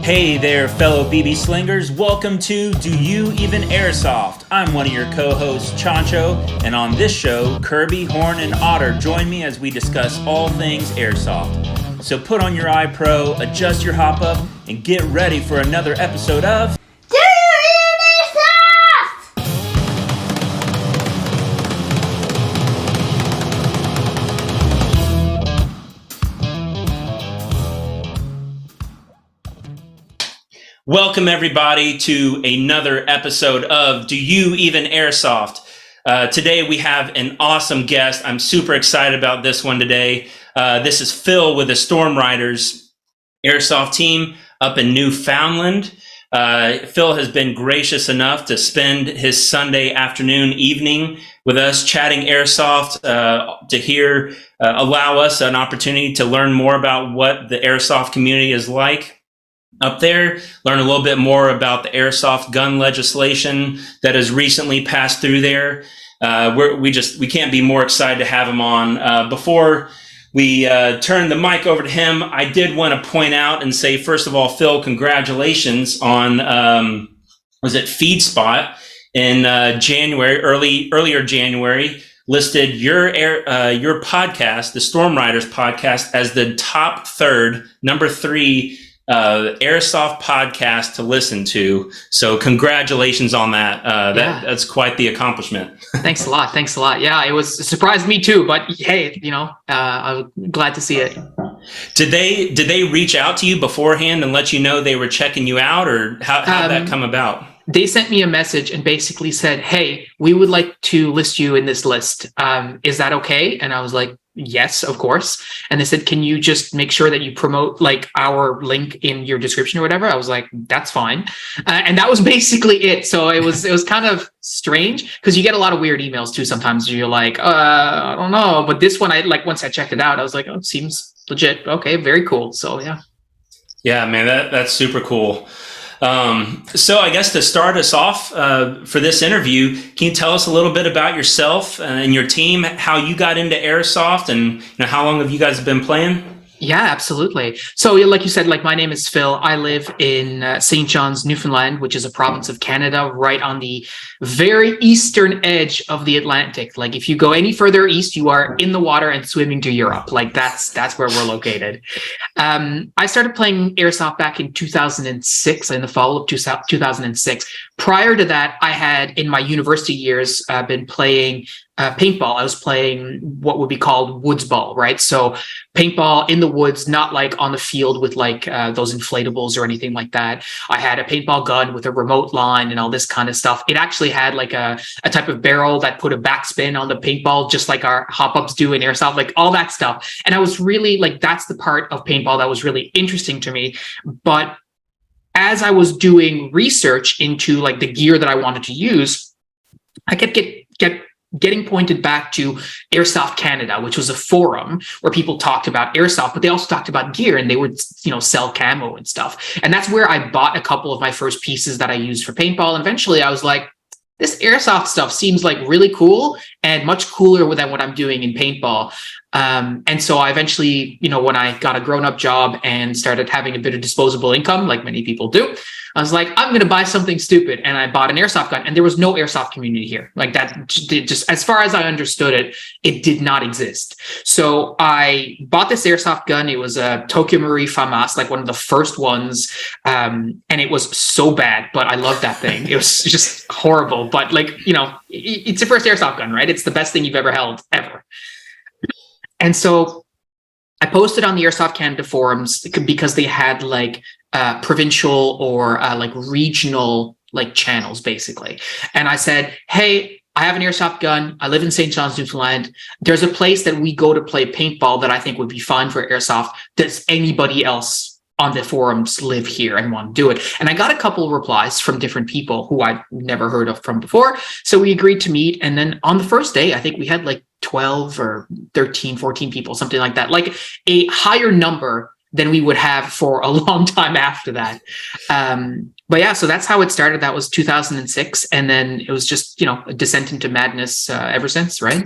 Hey there, fellow BB slingers. Welcome to Do You Even Airsoft? I'm one of your co-hosts, Chancho, and on this show, Kirby, Horn, and Otter join me as we discuss all things airsoft. So put on your iPro, adjust your hop up, and get ready for another episode of Do You Even Airsoft? Welcome everybody to another episode of Do You Even Airsoft? Today we have an awesome guest. I'm super excited about this one today. This is Phil with the Storm Riders Airsoft team up in Newfoundland. Phil has been gracious enough to spend his Sunday afternoon, evening with us chatting airsoft to allow us an opportunity to learn more about what the airsoft community is like up there, learn a little bit more about the airsoft gun legislation that has recently passed through there. We can't be more excited to have him on. Before we turn the mic over to him, I did want to point out and say, first of all, Phil, congratulations on FeedSpot in January, earlier January, listed your podcast, the Storm Riders podcast, as the top number 3 airsoft podcast to listen to. So congratulations on that. That's quite the accomplishment. Thanks a lot. Yeah, it surprised me too, but hey, I'm glad to see it. Did they reach out to you beforehand and let you know they were checking you out, or how did that come about? They sent me a message and basically said, hey, we would like to list you in this list. Is that okay? And I was like, yes, of course. And they said, can you just make sure that you promote like our link in your description or whatever? I was like, that's fine. And that was basically it. So it was kind of strange because you get a lot of weird emails too. Sometimes you're like, I don't know. But this one, once I checked it out, I was like, oh, it seems legit. Okay, very cool. So yeah. Yeah, man, that's super cool. So I guess to start us off for this interview, can you tell us a little bit about yourself and your team, how you got into airsoft, and how long have you guys been playing? Yeah, absolutely. So like you said, my name is Phil. I live in St. John's, Newfoundland, which is a province of Canada, right on the very eastern edge of the Atlantic. Like if you go any further east, you are in the water and swimming to Europe. Like that's where we're located. I started playing airsoft back in 2006, in the fall of 2006. Prior to that, I had in my university years been playing paintball. I was playing what would be called woods ball, right? So paintball in the woods, not like on the field with those inflatables or anything like that. I had a paintball gun with a remote line and all this kind of stuff. It actually had like a type of barrel that put a backspin on the paintball, just like our hop-ups do in airsoft, like all that stuff. And I was really that's the part of paintball that was really interesting to me. But as I was doing research into the gear that I wanted to use, I kept getting pointed back to Airsoft Canada, which was a forum where people talked about airsoft, but they also talked about gear, and they would, sell camo and stuff. And that's where I bought a couple of my first pieces that I used for paintball. And eventually I was like, this airsoft stuff seems really cool and much cooler than what I'm doing in paintball. And so I eventually, when I got a grown-up job and started having a bit of disposable income, like many people do, I was like, I'm going to buy something stupid. And I bought an airsoft gun, and there was no airsoft community here. That just, as far as I understood it, it did not exist. So I bought this airsoft gun. It was a Tokyo Marui FAMAS, one of the first ones. And it was so bad, but I loved that thing. It was just horrible. But it's your first airsoft gun, right? It's the best thing you've ever held, ever. And so I posted on the Airsoft Canada forums because they had provincial or regional channels basically. And I said, hey, I have an airsoft gun. I live in St. John's, Newfoundland. There's a place that we go to play paintball that I think would be fine for airsoft. Does anybody else on the forums live here and want to do it? And I got a couple of replies from different people who I'd never heard of from before. So we agreed to meet. And then on the first day, I think we had 12 or 13, 14 people, something like that, a higher number than we would have for a long time after that. But yeah, so that's how it started. That was 2006. And then it was just, a descent into madness ever since, right?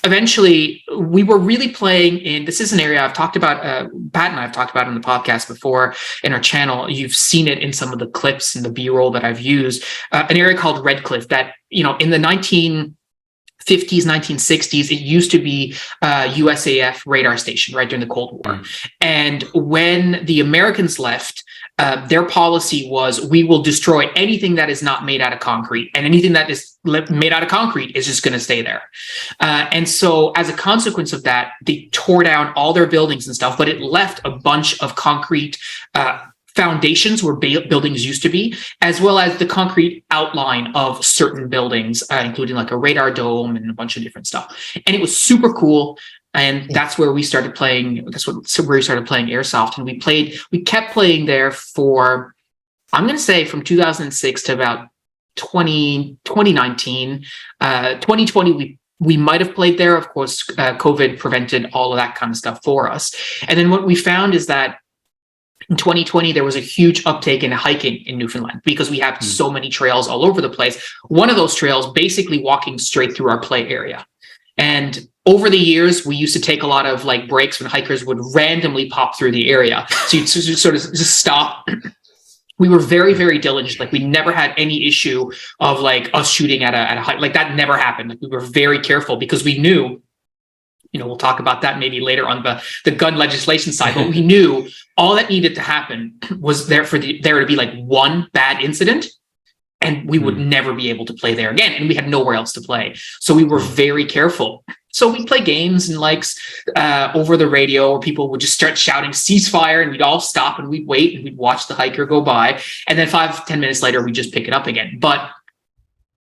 eventually we were really playing in, this is an area I've talked about, Pat and I have talked about on the podcast before in our channel. You've seen it in some of the clips and the B-roll that I've used, an area called Red Cliff that, in the 1950s, 1960s, it used to be USAF radar station right during the Cold War. And when the Americans left, their policy was, we will destroy anything that is not made out of concrete, and anything that is made out of concrete is just going to stay there. And so as a consequence of that, they tore down all their buildings and stuff, but it left a bunch of concrete foundations where buildings used to be, as well as the concrete outline of certain buildings, including like a radar dome and a bunch of different stuff. And it was super cool. And that's where we started playing. Where we started playing airsoft, and we kept playing there for, I'm going to say, from 2006 to about 2019. 2020, we might have played there. Of course, COVID prevented all of that kind of stuff for us. And then what we found is that in 2020, there was a huge uptake in hiking in Newfoundland because we have so many trails all over the place. One of those trails basically walking straight through our play area. And over the years, we used to take a lot of like breaks when hikers would randomly pop through the area. So you'd sort of just stop. We were very, very diligent. Like, we never had any issue of like us shooting at a hike. Like, that never happened. Like, we were very careful because we knew, we'll talk about that maybe later on the gun legislation side, but we knew all that needed to happen was there to be like one bad incident, and we would never be able to play there again. And we had nowhere else to play. So we were very careful. So we play games and over the radio, where people would just start shouting ceasefire, and we'd all stop and we'd wait and we'd watch the hiker go by. And then 5-10 minutes later, we just pick it up again. But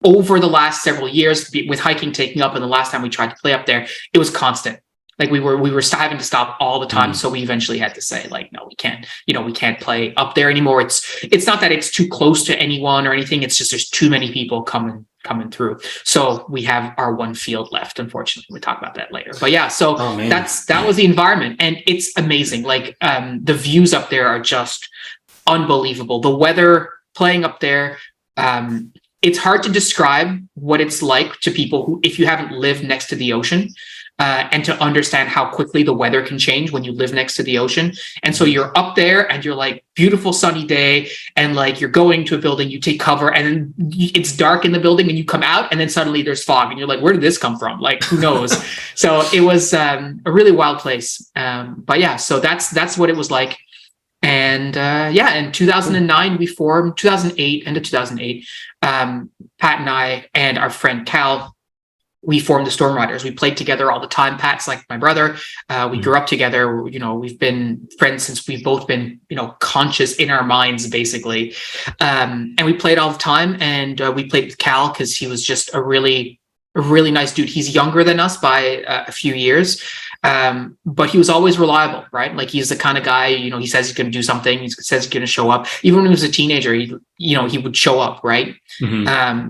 over the last several years, with hiking taking up, and the last time we tried to play up there, it was constant. Like, we were having to stop all the time. So we eventually had to say, like, no, we can't, we can't play up there anymore. It's not that it's too close to anyone or anything. It's just there's too many people coming through. So we have our one field left, unfortunately. We'll talk about that later. But yeah, so that was the environment, and it's amazing. Like, the views up there are just unbelievable. The weather playing up there, it's hard to describe what it's like to people who, if you haven't lived next to the ocean, and to understand how quickly the weather can change when you live next to the ocean. And so you're up there and you're like, beautiful sunny day, and like you're going to a building, you take cover, and then it's dark in the building, and you come out, and then suddenly there's fog, and you're like, where did this come from? Like, who knows? So it was a really wild place. But yeah, so that's what it was like. And in 2009, we formed, 2008, end of 2008, Pat and I and our friend Cal, we formed the Storm Riders. We played together all the time. Pat's like my brother. We grew up together. We've been friends since we've both been, conscious in our minds, basically. And we played all the time. And we played with Cal because he was just a really nice dude. He's younger than us by a few years. But he was always reliable, right? Like, he's the kind of guy, he says he's going to do something. He says he's going to show up. Even when he was a teenager, he would show up, right?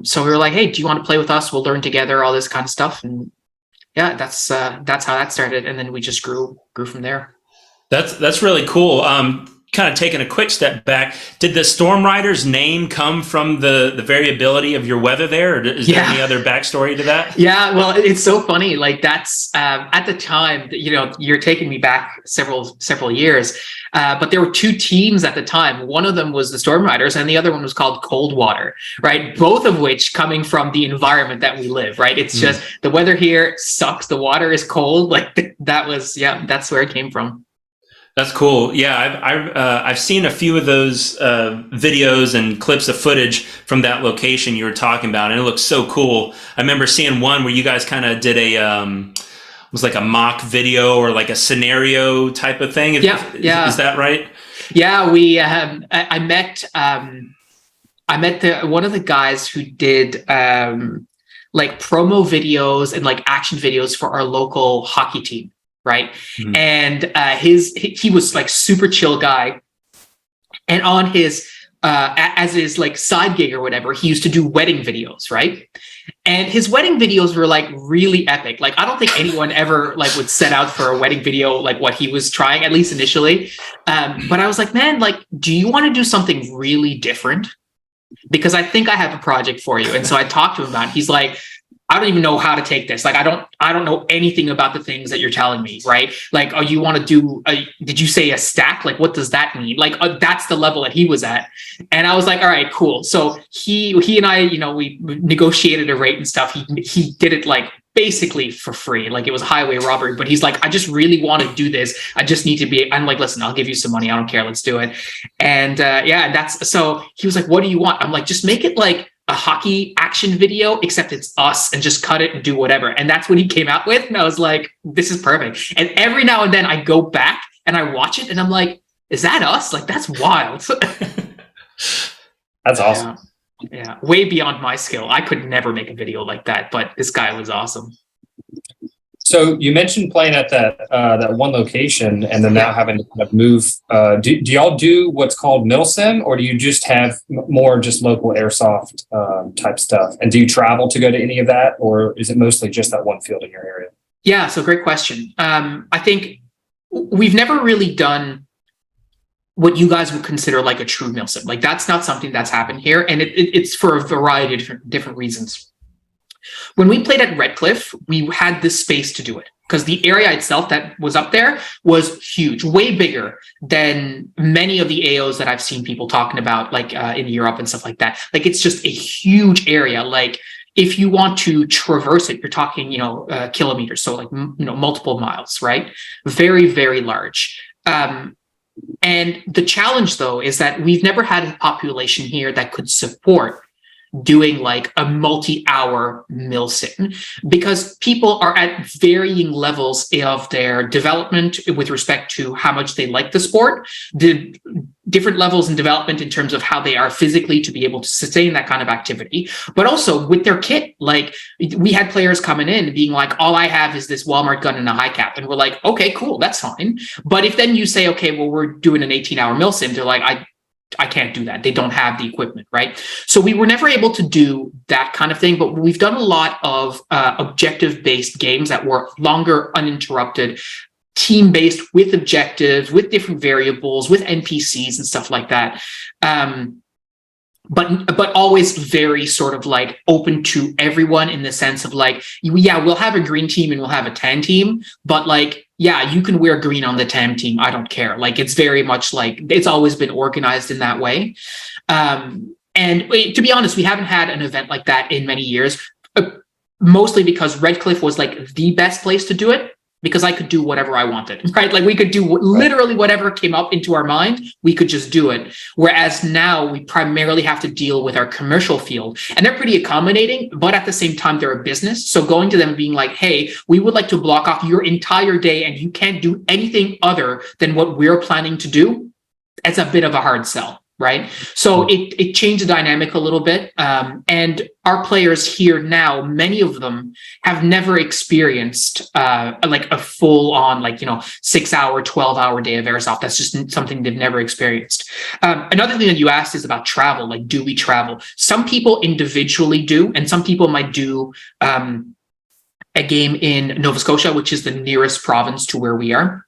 So we were like, hey, do you want to play with us? We'll learn together, all this kind of stuff. And yeah, that's how that started. And then we just grew from there. That's really cool. Kind of taking a quick step back, did the Storm Riders name come from the variability of your weather there, or is there any other backstory to that? Yeah, well, it's so funny. Like, that's at the time, you're taking me back several years, but there were two teams at the time. One of them was the Storm Riders, and the other one was called Cold Water, right? Both of which coming from the environment that we live, right? It's just the weather here sucks. The water is cold. Like, that's where it came from. That's cool. Yeah, I've seen a few of those videos and clips of footage from that location you were talking about, and it looks so cool. I remember seeing one where you guys kind of did was like a mock video or like a scenario type of thing. Is that right? Yeah, we I met one of the guys who did like promo videos and like action videos for our local hockey team. Right. And he was like super chill guy. And on his as his like side gig or whatever, he used to do wedding videos. Right. And his wedding videos were like really epic. Like, I don't think anyone ever like would set out for a wedding video like what he was trying, at least initially. But I was like, man, like, do you want to do something really different? Because I think I have a project for you. And so I talked to him about it. He's like, I don't even know how to take this. Like, I don't know anything about the things that you're telling me, right? Like, oh, you want to do, did you say a stack? Like, what does that mean? Like, that's the level that he was at. And I was like, all right, cool. So he and I, we negotiated a rate and stuff. He did it like basically for free. Like, it was highway robbery, but he's like, I just really want to do this. I just need to be, I'm like, listen, I'll give you some money. I don't care. Let's do it. And so he was like, what do you want? I'm like, just make it like a hockey action video, except it's us, and just cut it and do whatever. And that's what he came out with. And I was like, this is perfect. And every now and then I go back and I watch it and I'm like, is that us? Like, that's wild. That's awesome. Yeah. Way beyond my skill. I could never make a video like that, but this guy was awesome. So you mentioned playing at that one location and then now having to kind of move. Do y'all do what's called milsim, or do you just have more just local airsoft type stuff? And do you travel to go to any of that, or is it mostly just that one field in your area? Yeah, so great question. I think we've never really done what you guys would consider like a true milsim. Like, that's not something that's happened here, and it's for a variety of different reasons. When we played at Redcliffe, we had this space to do it because the area itself that was up there was huge, way bigger than many of the AOs that I've seen people talking about, like in Europe and stuff like that. Like, it's just a huge area. Like, if you want to traverse it, you're talking, kilometers. So like, multiple miles, right? Very, very large. And the challenge, though, is that we've never had a population here that could support doing like a multi-hour milsim, because people are at varying levels of their development with respect to how much they like the sport, the different levels in development in terms of how they are physically to be able to sustain that kind of activity, but also with their kit. Like, we had players coming in being like, all I have is this Walmart gun and a high cap. And we're like, okay, cool, that's fine. But if then you say, okay, well, we're doing an 18-hour milsim, they're like, I can't do that. They don't have the equipment, right? So we were never able to do that kind of thing, but we've done a lot of objective-based games that were longer, uninterrupted, team-based with objectives, with different variables, with NPCs and stuff like that. But always very sort of like open to everyone in the sense of like, yeah, we'll have a green team and we'll have a tan team, but like, yeah, you can wear green on the tan team. I don't care. Like, it's very much like, it's always been organized in that way. And to be honest, we haven't had an event like that in many years, mostly because Redcliffe was like the best place to do it, because I could do whatever I wanted, right? Like, we could do literally whatever came up into our mind, we could just do it. Whereas now we primarily have to deal with our commercial field, and they're pretty accommodating, but at the same time, they're a business. So going to them being like, hey, we would like to block off your entire day and you can't do anything other than what we're planning to do, it's a bit of a hard sell. Right. So it changed the dynamic a little bit. And our players here now, many of them have never experienced like a full on, 6-hour, 12-hour day of airsoft. That's just something they've never experienced. Another thing that you asked is about travel. Like, do we travel? Some people individually do, and some people might do a game in Nova Scotia, which is the nearest province to where we are.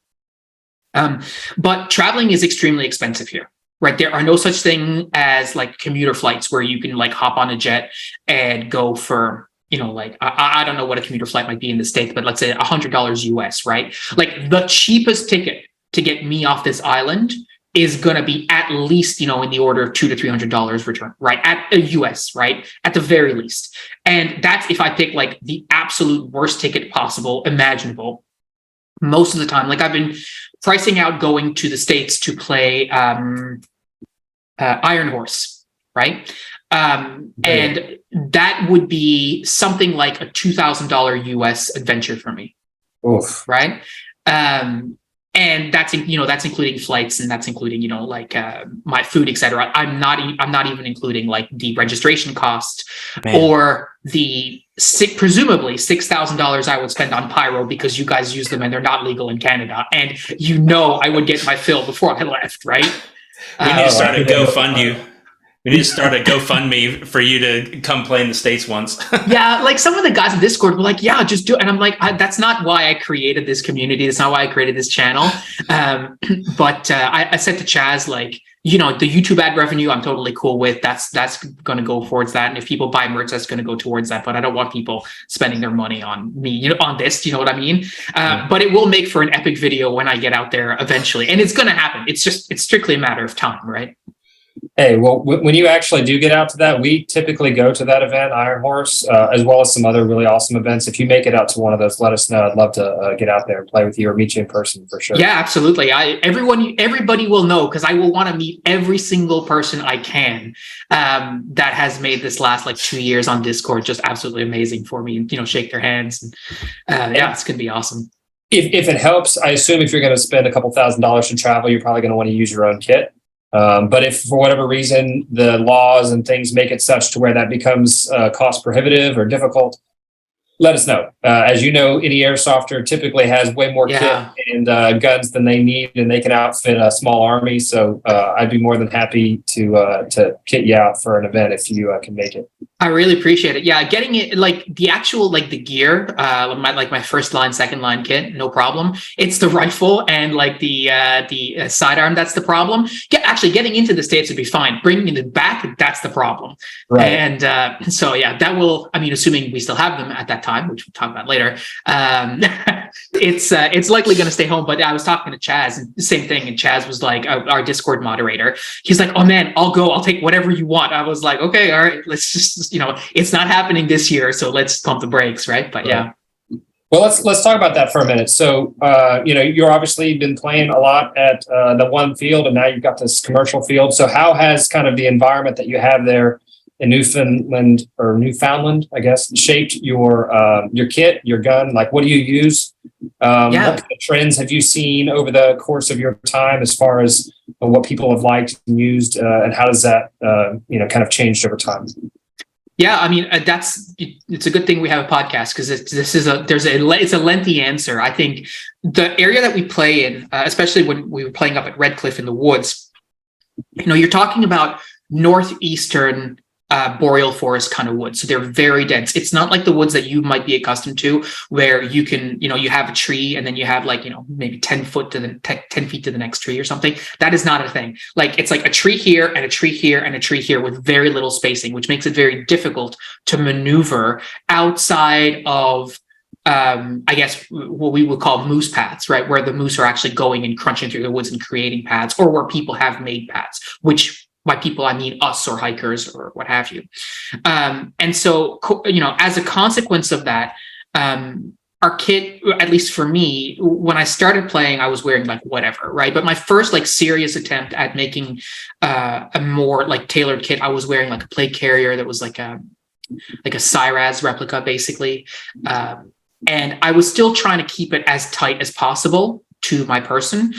But traveling is extremely expensive here. Right. There are no such thing as like commuter flights where you can like hop on a jet and go for, I don't know what a commuter flight might be in the States, but let's say $100 US, right? Like, the cheapest ticket to get me off this island is going to be at least, in the order of $200 to $300 return, right? At a US, right? At the very least. And that's if I pick like the absolute worst ticket possible, imaginable. Most of the time, like, I've been pricing out going to the States to play Iron Horse, right? And that would be something like a $2,000 US adventure for me. Oof. Right? And that's including flights, and that's including my food, etc. I'm not even including like the registration cost or the presumably $6,000 I would spend on pyro, because you guys use them and they're not legal in Canada, and I would get my fill before I left, right? We need to start a GoFund you. We need to start a GoFundMe for you to come play in the States once. Yeah, like some of the guys in Discord were like, yeah, just do it. And I'm like, that's not why I created this community. That's not why I created this channel. But I said to Chaz, like, the YouTube ad revenue, I'm totally cool with. That's going to go towards that. And if people buy merch, that's going to go towards that. But I don't want people spending their money on me, on this, you know what I mean? But it will make for an epic video when I get out there eventually. And it's going to happen. It's strictly a matter of time, right? Hey, well, when you actually do get out to that, we typically go to that event, Iron Horse, as well as some other really awesome events. If you make it out to one of those, let us know. I'd love to get out there and play with you or meet you in person for sure. Yeah, absolutely. Everybody will know, because I will want to meet every single person I can that has made this last like 2 years on Discord just absolutely amazing for me. And shake their hands. And, yeah, it's gonna be awesome. If it helps, I assume if you're going to spend a couple $1,000s to travel, you're probably going to want to use your own kit. But if for whatever reason the laws and things make it such to where that becomes cost prohibitive or difficult, let us know. As you know, any airsofter typically has way more kit and guns than they need, and they can outfit a small army. So I'd be more than happy to kit you out for an event if you can make it. I really appreciate it. Yeah, getting it, like the actual, like the gear, my first line, second line kit, no problem. It's the rifle and like the sidearm that's the problem. Actually getting into the States would be fine. Bringing it back, that's the problem. Right. And so yeah, that will. I mean, assuming we still have them at that time, which we'll talk about later. It's likely going to stay home. But I was talking to Chaz, and the same thing. And Chaz was like, our Discord moderator. He's like, "Oh man, I'll go. I'll take whatever you want." I was like, "Okay, all right. Let's just, it's not happening this year, so let's pump the brakes, right?" But yeah. Well, let's talk about that for a minute. So, you're obviously been playing a lot at the one field, and now you've got this commercial field. So, how has kind of the environment that you have there in Newfoundland, I guess, shaped your kit, your gun? Like, what do you use? What kind of trends have you seen over the course of your time as far as what people have liked and used, and how does that kind of changed over time? Yeah, I mean, it's a good thing we have a podcast, because it's a lengthy answer. I think the area that we play in, especially when we were playing up at Red Cliff in the woods, you're talking about northeastern boreal forest kind of woods. So they're very dense. It's not like the woods that you might be accustomed to, where you can, you have a tree and then you have like, maybe 10 feet to the next tree or something. That is not a thing. Like, it's like a tree here and a tree here and a tree here with very little spacing, which makes it very difficult to maneuver outside of I guess what we would call moose paths, right? Where the moose are actually going and crunching through the woods and creating paths, or where people have made paths, which by people, I mean us or hikers or what have you. And so, as a consequence of that, our kit, at least for me, when I started playing, I was wearing like whatever, right? But my first like serious attempt at making a more like tailored kit, I was wearing like a plate carrier that was like a Cyraz replica, basically. And I was still trying to keep it as tight as possible to my person,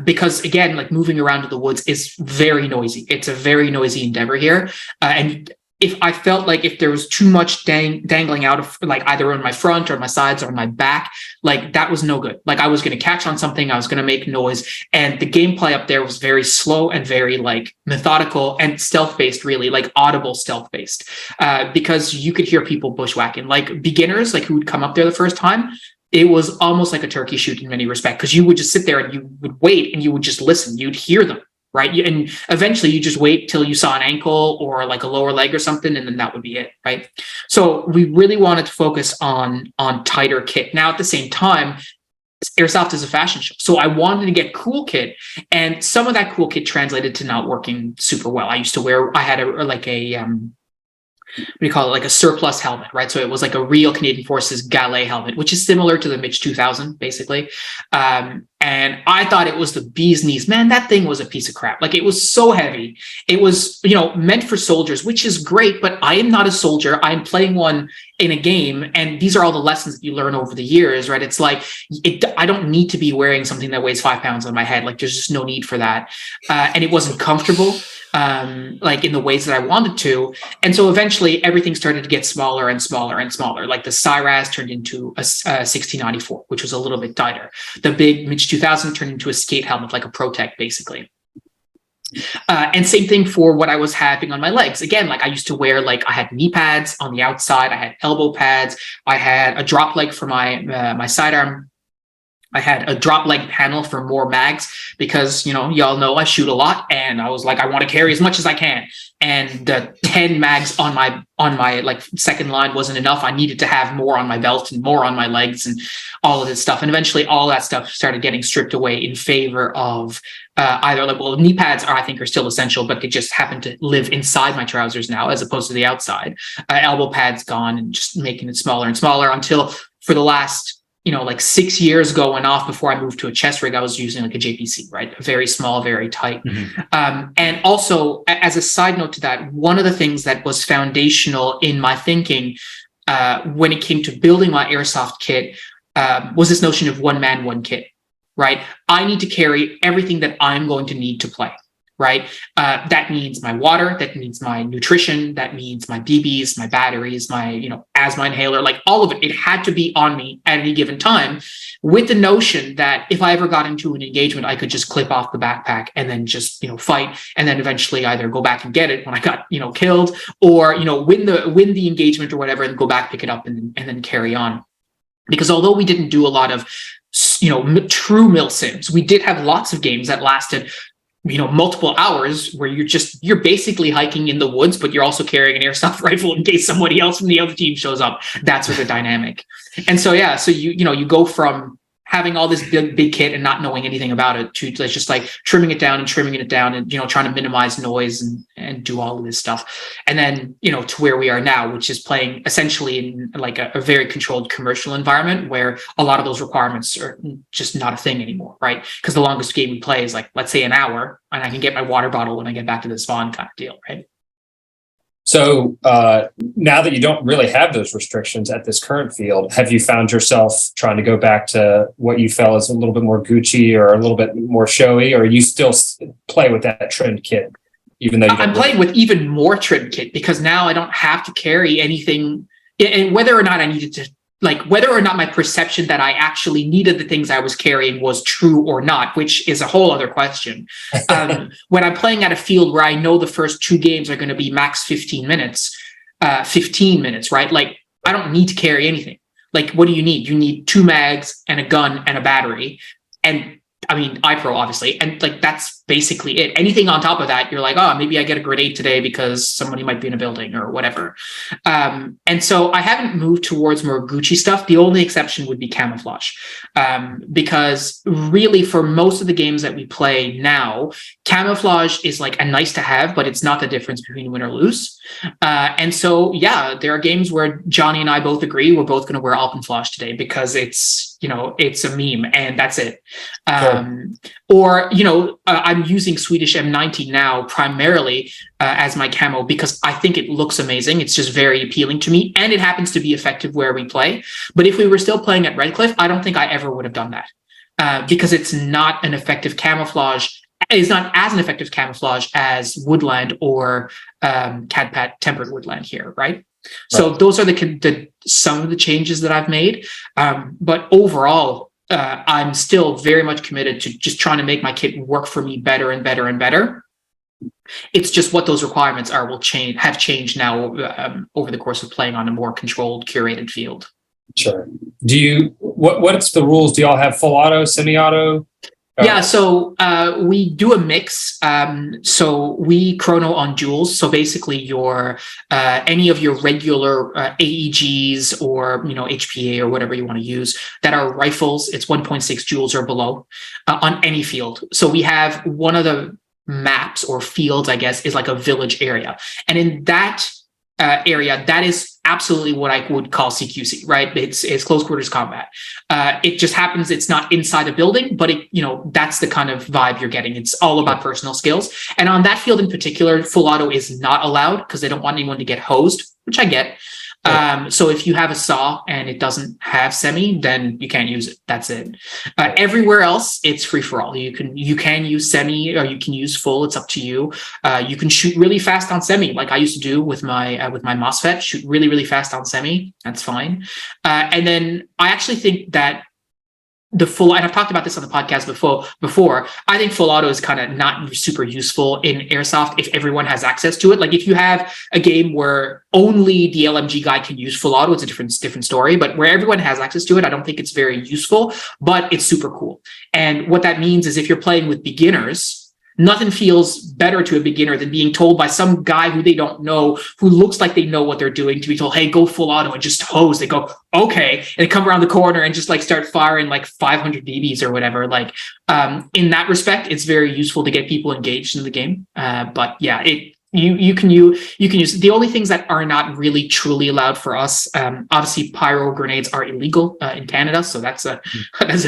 because again, like moving around to the woods is very noisy. It's a very noisy endeavor here. And if I felt like if there was too much dangling out of like either on my front or my sides or my back, like that was no good. Like I was going to catch on something, I was going to make noise. And the gameplay up there was very slow and very like methodical and stealth-based, really like audible stealth-based, because you could hear people bushwhacking, like beginners, like who would come up there the first time. It was almost like a turkey shoot in many respects, because you would just sit there and you would wait and you would just listen. You'd hear them. Right. And eventually you just wait till you saw an ankle or like a lower leg or something, and then that would be it. Right. So we really wanted to focus on tighter kit. Now, at the same time, Airsoft is a fashion show. So I wanted to get cool kit, and some of that cool kit translated to not working super well. I had what do you call it? Like a surplus helmet, right? So it was like a real Canadian Forces Galet helmet, which is similar to the Mitch 2000, basically. And I thought it was the bee's knees. Man, that thing was a piece of crap. Like, it was so heavy. It was, meant for soldiers, which is great, but I am not a soldier. I'm playing one in a game, and these are all the lessons that you learn over the years, right? It's like, I don't need to be wearing something that weighs 5 pounds on my head. Like, there's just no need for that. And it wasn't comfortable, like in the ways that I wanted to. And so eventually everything started to get smaller and smaller and smaller. Like the Cyraz turned into a 1694, which was a little bit tighter. The big Mitch 2000 turned into a skate helmet, like a Protect, basically. And same thing for what I was having on my legs. Again, like I used to wear, like I had knee pads on the outside, I had elbow pads, I had a drop leg for my my sidearm. I had a drop leg panel for more mags because, y'all know I shoot a lot, and I was like, I want to carry as much as I can. And the 10 mags on my like second line wasn't enough. I needed to have more on my belt and more on my legs and all of this stuff. And eventually all that stuff started getting stripped away in favor of either, like, well, knee pads I think are still essential, but they just happen to live inside my trousers now as opposed to the outside. Elbow pads gone, and just making it smaller and smaller until for the last, like 6 years going off before I moved to a chest rig, I was using like a JPC, right? Very small, very tight. And also, as a side note to that, one of the things that was foundational in my thinking when it came to building my airsoft kit was this notion of one man, one kit, right? I need to carry everything that I'm going to need to play. Right. That means my water, that means my nutrition, that means my BBs, my batteries, my, asthma inhaler, like all of it. It had to be on me at any given time, with the notion that if I ever got into an engagement, I could just clip off the backpack and then just, fight, and then eventually either go back and get it when I got, killed, or, win the engagement or whatever, and go back, pick it up, and then carry on. Because although we didn't do a lot of, true mil sims, we did have lots of games that lasted multiple hours where you're basically hiking in the woods, but you're also carrying an airsoft rifle in case somebody else from the other team shows up. That's sort of the dynamic. And so, yeah, so you go from having all this big kit and not knowing anything about it to just like trimming it down and trying to minimize noise and do all of this stuff. And then, to where we are now, which is playing essentially in like a very controlled commercial environment where a lot of those requirements are just not a thing anymore, right? Because the longest game we play is like, let's say an hour, and I can get my water bottle when I get back to the spawn kind of deal, right? So now that you don't really have those restrictions at this current field, have you found yourself trying to go back to what you felt is a little bit more Gucci or a little bit more showy, or you still play with that trimmed kit, even though I'm playing with even more trimmed kit, because now I don't have to carry anything, and whether or not I needed to, like whether or not my perception that I actually needed the things I was carrying was true or not, which is a whole other question. When I'm playing at a field where I know the first 2 games are going to be max 15 minutes, right? Like I don't need to carry anything. Like, what do you need? You need 2 mags and a gun and a battery. And I mean, iPro, obviously. And like, that's basically it. Anything on top of that, you're like, oh, maybe I get a grenade today because somebody might be in a building or whatever. And so I haven't moved towards more Gucci stuff. The only exception would be camouflage. Because really for most of the games that we play now, camouflage is like a nice to have, but it's not the difference between win or lose. And so, yeah, there are games where Johnny and I both agree we're both going to wear alpenflash today because it's a meme and that's it. Sure. Or, I'm using Swedish M90 now primarily as my camo because I think it looks amazing. It's just very appealing to me, and it happens to be effective where we play. But if we were still playing at Redcliffe, I don't think I ever would have done that because it's not an effective camouflage. It's not as an effective camouflage as woodland or CADPAT tempered woodland here, right? So those are some of the changes that I've made. But overall, I'm still very much committed to just trying to make my kit work for me better and better and better. It's just what those requirements are have changed now over the course of playing on a more controlled, curated field. Sure. What's the rules? Do y'all have full auto, semi-auto? Yeah, so we do a mix. So we chrono on joules. So basically, your any of your regular AEGs or HPA or whatever you want to use that are rifles, it's 1.6 joules or below on any field. So we have one of the maps or fields, I guess, is like a village area, and in that area, that is absolutely what I would call CQC, right? It's close quarters combat. It just happens it's not inside a building, but that's the kind of vibe you're getting. It's all about personal skills. And on that field in particular, full auto is not allowed because they don't want anyone to get hosed, which I get. So if you have a saw and it doesn't have semi, then you can't use it. That's it. Everywhere else, it's free for all. You can use semi or you can use full. It's up to you. You can shoot really fast on semi, like I used to do with my MOSFET. Shoot really, really fast on semi. That's fine. And then I actually think that the full, and I've talked about this on the podcast before, I think full auto is kind of not super useful in airsoft if everyone has access to it. Like if you have a game where only the LMG guy can use full auto, it's a different story, but where everyone has access to it, I don't think it's very useful, but it's super cool. And what that means is if you're playing with beginners, nothing feels better to a beginner than being told by some guy who they don't know, who looks like they know what they're doing, to be told, hey, go full auto and just hose. They go, okay. And they come around the corner and just like start firing like 500 BBs or whatever. Like in that respect, it's very useful to get people engaged in the game. But yeah, you can use the only things that are not really truly allowed for us. Obviously, pyro grenades are illegal in Canada, so that's a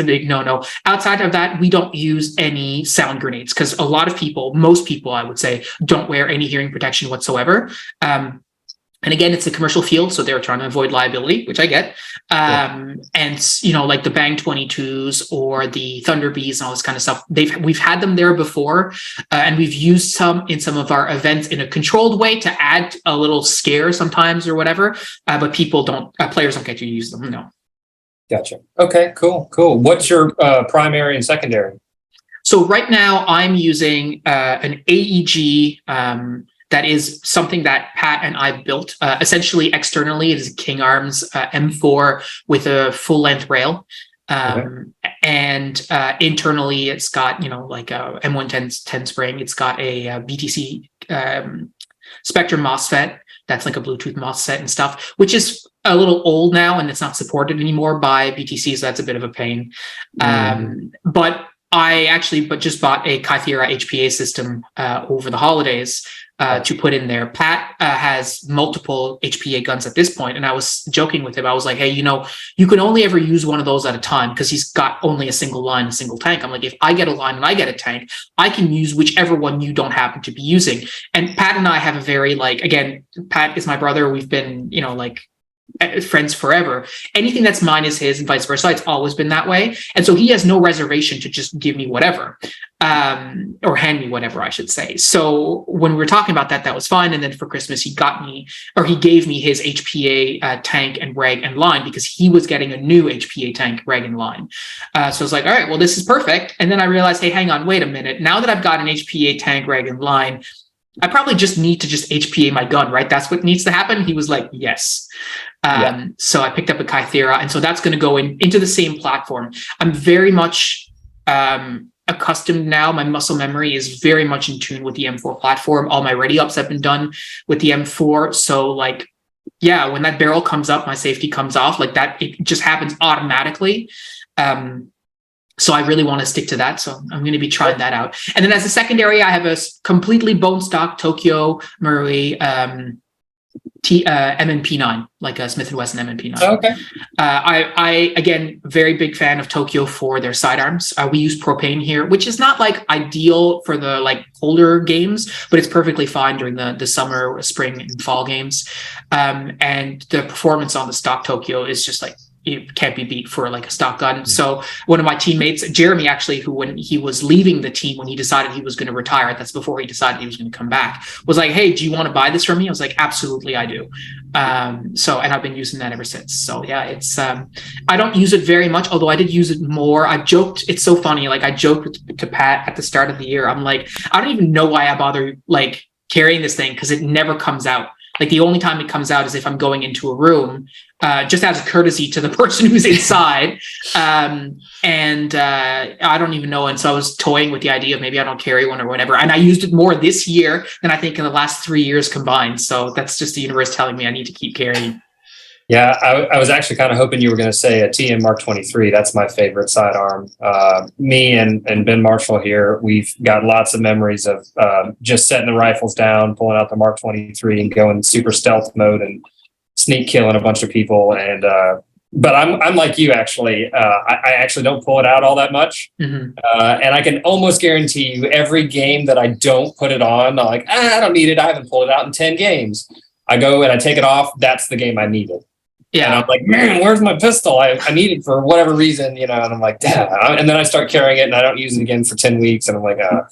big no. Outside of that, we don't use any sound grenades because a lot of people, most people, I would say, don't wear any hearing protection whatsoever. And again, it's a commercial field, so they're trying to avoid liability, which I get. And like the Bang 22s or the Thunder Bees and all this kind of stuff, we've had them there before, and we've used some in some of our events in a controlled way to add a little scare sometimes or whatever. But players don't get to use them. No. Gotcha. Okay. Cool. What's your primary and secondary? So right now I'm using an AEG. That is something that Pat and I built. Essentially, externally, it is a King Arms M4 with a full-length rail. And internally, it's got, like a M110 spring. It's got a BTC Spectrum MOSFET. That's like a Bluetooth MOSFET and stuff, which is a little old now, and it's not supported anymore by BTC, so that's a bit of a pain. But I just bought a Kythera HPA system over the holidays to put in there. Pat has multiple HPA guns at this point, and I was joking with him. I was like, hey, you can only ever use one of those at a time because he's got only a single line, a single tank. I'm like, if I get a line and I get a tank, I can use whichever one you don't happen to be using. And Pat and I have a very, again, Pat is my brother. We've been, friends forever. Anything that's mine is his and vice versa. It's always been that way. And so he has no reservation to just give me whatever, or hand me whatever, I should say. So when we were talking about that was fine. And then for Christmas, he gave me his HPA tank and reg and line because he was getting a new HPA tank, reg and line. So I was like, all right, well, this is perfect. And then I realized, hey, hang on, wait a minute. Now that I've got an HPA tank, reg and line, I probably just need to just HPA my gun, right? That's what needs to happen. He was like, yes. So I picked up a Kythera, and so that's going to go into the same platform. I'm very much accustomed now. My muscle memory is very much in tune with the M4 platform. All my ready ups have been done with the M4. So when that barrel comes up, my safety comes off like that. It just happens automatically. So I really want to stick to that. So I'm going to be trying that out. And then as a secondary, I have a completely bone stock Tokyo Marui MNP9, like a Smith & Wesson MNP9. Okay. I again, very big fan of Tokyo for their sidearms. We use propane here, which is not ideal for the colder games, but it's perfectly fine during the summer, spring, and fall games. And the performance on the stock Tokyo is just it can't be beat for a stock gun. So one of my teammates, Jeremy, actually, who when he was leaving the team, when he decided he was going to retire, that's before he decided he was going to come back, was like, hey, do you want to buy this from me? I was like, absolutely, I do. And I've been using that ever since. So yeah, it's, I don't use it very much, although I did use it more. I joked, it's so funny. I joked to Pat at the start of the year. I'm like, I don't even know why I bother carrying this thing, because it never comes out. The only time it comes out is if I'm going into a room, just as a courtesy to the person who's inside. I don't even know. And so I was toying with the idea of maybe I don't carry one or whatever. And I used it more this year than I think in the last 3 years combined. So that's just the universe telling me I need to keep carrying. Yeah, I was actually kind of hoping you were going to say a TM Mark 23. That's my favorite sidearm. Me and Ben Marshall here, we've got lots of memories of just setting the rifles down, pulling out the Mark 23 and going super stealth mode and sneak killing a bunch of people. And but I'm like you, actually. I actually don't pull it out all that much. Mm-hmm. And I can almost guarantee you every game that I don't put it on, I'm like, I don't need it. I haven't pulled it out in 10 games. I go and I take it off. That's the game I need it. Yeah. And I'm like, man, where's my pistol? I need it for whatever reason, and I'm like, damn. And then I start carrying it and I don't use it again for 10 weeks. And I'm like, I'm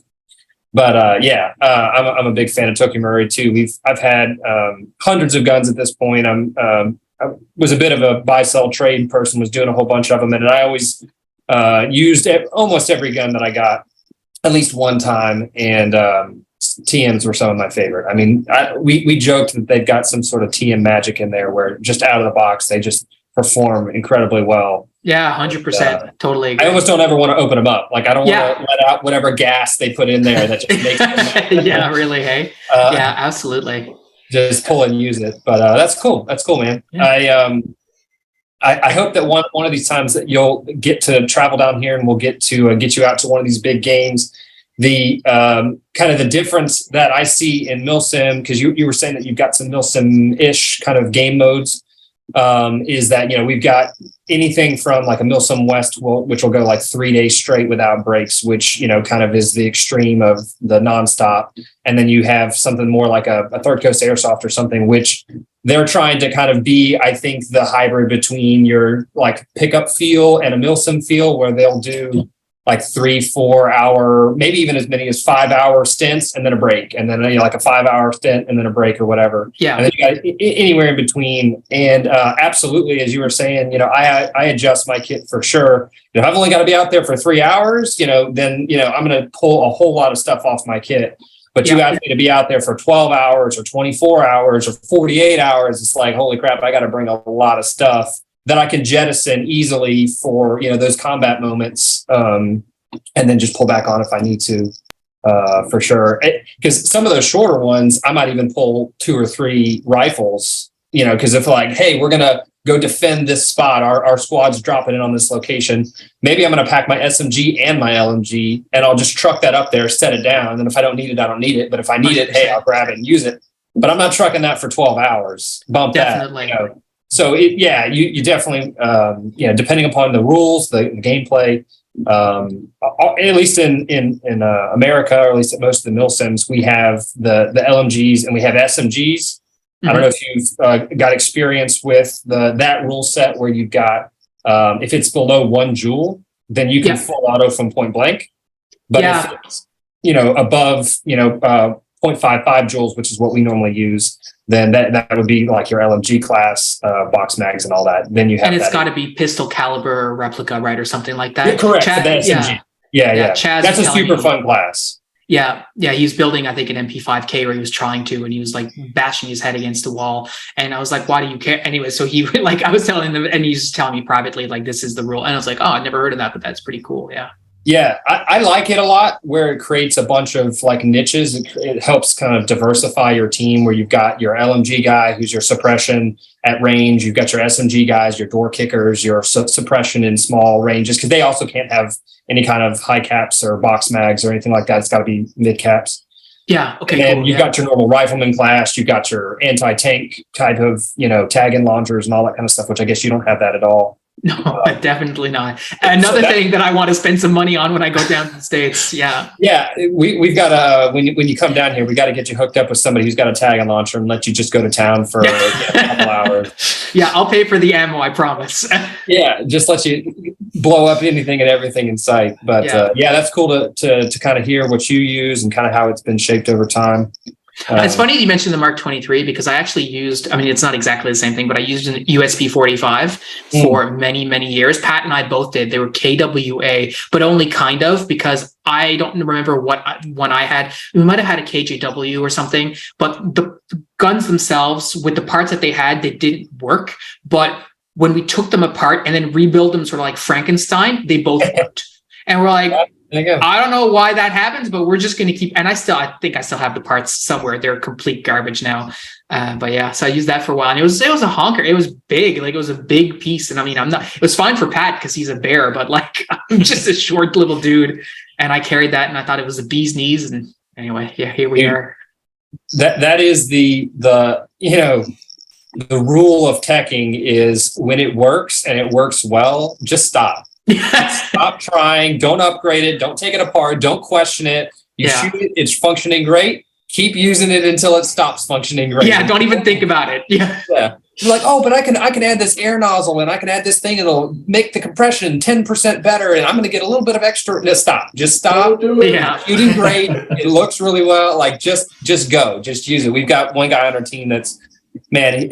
a big fan of Tokyo Marui too. I've had hundreds of guns at this point. I was a bit of a buy, sell, trade person, was doing a whole bunch of them. And I always used almost every gun that I got at least one time, and TMs were some of my favorite. I mean, we joked that they've got some sort of TM magic in there where just out of the box, they just perform incredibly well. Yeah, 100%. Totally agree. I almost don't ever want to open them up. Like, I don't want to let out whatever gas they put in there that just makes them yeah, really, hey? Yeah, absolutely. Just pull and use it. But that's cool. That's cool, man. Yeah. I hope that one of these times that you'll get to travel down here and we'll get to get you out to one of these big games. The kind of the difference that I see in Milsim, because you were saying that you've got some Milsim-ish kind of game modes, is that, you know, we've got anything from like a Milsim West, which will go like 3 days straight without breaks, which, you know, kind of is the extreme of the nonstop. And then you have something more like a Third Coast Airsoft or something, which they're trying to kind of be, I think, the hybrid between your like pickup feel and a Milsim feel, where they'll do like 3-4 hour, maybe even as many as 5 hour stints and then a break. And then, you know, like a 5 hour stint and then a break or whatever. Yeah. And then you got anywhere in between. And absolutely, as you were saying, you know, I adjust my kit for sure. You know, I've only got to be out there for 3 hours, you know, then, you know, I'm going to pull a whole lot of stuff off my kit. But you ask me to be out there for 12 hours or 24 hours or 48 hours. It's like, holy crap, I got to bring a lot of stuff that I can jettison easily for, you know, those combat moments, and then just pull back on if I need to, for sure. Because some of those shorter ones, I might even pull 2 or 3 rifles, you know, because if like, hey, we're going to go defend this spot, our squad's dropping in on this location, maybe I'm going to pack my SMG and my LMG, and I'll just truck that up there, set it down. And then if I don't need it, I don't need it. But if I need it, hey, I'll grab it and use it. But I'm not trucking that for 12 hours. Bump Definitely. that. You know? So you definitely, you know, depending upon the rules, the gameplay, at least in America, or at least at most of the Milsims, we have the LMGs and we have SMGs. I don't know if you've got experience with that rule set where you've got, if it's below 1 joule, then you can full auto from point blank. But if it's, you know, above, you know, 0.55 joules, which is what we normally use, then that would be like your LMG class, box mags and all that. Then you have, and it's got to be pistol caliber replica, right, or something like that. Yeah, correct. for the SMG. Yeah. Chaz, that's a super fun class. Yeah. He was building, I think, an MP5K, where he was trying to, and he was like bashing his head against the wall. And I was like, why do you care? Anyway, so he like, I was telling him, and he's telling me privately, like, this is the rule. And I was like, oh, I never heard of that, but that's pretty cool. Yeah. Yeah, I like it a lot where it creates a bunch of like niches. It helps kind of diversify your team, where you've got your LMG guy who's your suppression at range. You've got your SMG guys, your door kickers, your suppression in small ranges, because they also can't have any kind of high caps or box mags or anything like that. It's got to be mid caps. Yeah. Okay. And cool, you've got your normal rifleman class. You've got your anti-tank type of, you know, tag-in launchers and all that kind of stuff, which I guess you don't have that at all. No, definitely not. Another thing that I want to spend some money on when I go down to the States. Yeah. Yeah. We've got when you come down here, we got to get you hooked up with somebody who's got a tag and launcher and let you just go to town for a couple hours. Yeah. I'll pay for the ammo. I promise. Yeah. Just let you blow up anything and everything in sight. But that's cool to kind of hear what you use and kind of how it's been shaped over time. It's funny you mentioned the Mark 23, because I actually used, I mean, it's not exactly the same thing, but I used an USB 45 for many, many years. Pat and I both did. They were KWA, but only kind of, because I don't remember what one I had. We might have had a KJW or something, but the guns themselves, with the parts that they had, they didn't work. But when we took them apart and then rebuilt them sort of like Frankenstein, they both worked. And we're like, I don't know why that happens, but we're just going to keep, and I think I still have the parts somewhere. They're complete garbage now. But yeah, so I used that for a while, and it was a honker. It was big, like it was a big piece. And I mean, it was fine for Pat because he's a bear, but like I'm just a short little dude, and I carried that, and I thought it was a bee's knees. And anyway, yeah, here we are. That is the you know, the rule of teching is when it works and it works well, just stop. Stop trying. Don't upgrade it. Don't take it apart. Don't question it. You shoot it. It's functioning great. Keep using it until it stops functioning great. Yeah. Don't even think about it. Yeah. You're like, oh, but I can add this air nozzle and I can add this thing. It'll make the compression 10% better. And I'm going to get a little bit of extra. Just stop. Just stop. Yeah. Shooting great. It looks really well. Like just go. Just use it. We've got one guy on our team that's, man,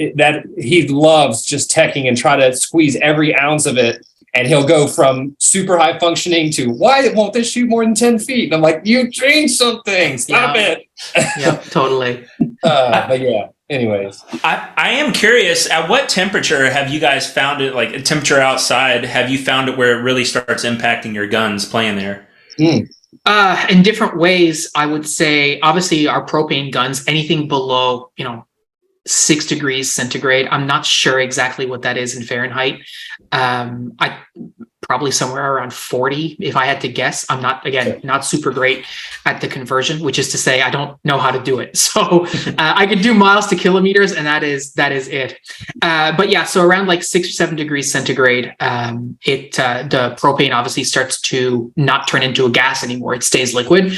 he loves just teching and try to squeeze every ounce of it. and he'll go from super high functioning to why won't this shoot more than 10 feet? And I'm like, you changed something. Stop it. Yeah, totally. But yeah, anyways. I am curious, at what temperature have you guys found it, like a temperature outside, have you found it where it really starts impacting your guns playing there? In different ways, I would say, obviously our propane guns, anything below, 6 degrees centigrade. I'm not sure exactly what that is in Fahrenheit. I probably somewhere around 40, if I had to guess. I'm not super great at the conversion, which is to say I don't know how to do it. So I could do miles to kilometers, and that is it. But yeah, so around like 6 or 7 degrees centigrade, the propane obviously starts to not turn into a gas anymore. It stays liquid,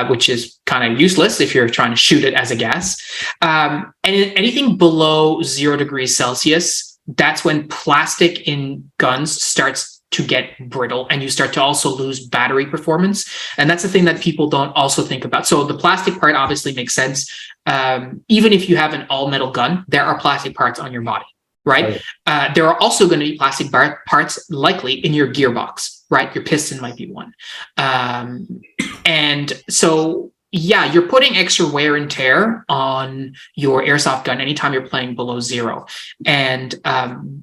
which is kind of useless if you're trying to shoot it as a gas. And anything below 0 degrees Celsius, that's when plastic in guns starts to get brittle, and you start to also lose battery performance. And that's the thing that people don't also think about. So the plastic part obviously makes sense. Even if you have an all metal gun, there are plastic parts on your body, right? There are also going to be plastic parts likely in your gearbox, right? Your piston might be one. And so, yeah, you're putting extra wear and tear on your airsoft gun anytime you're playing below 0. And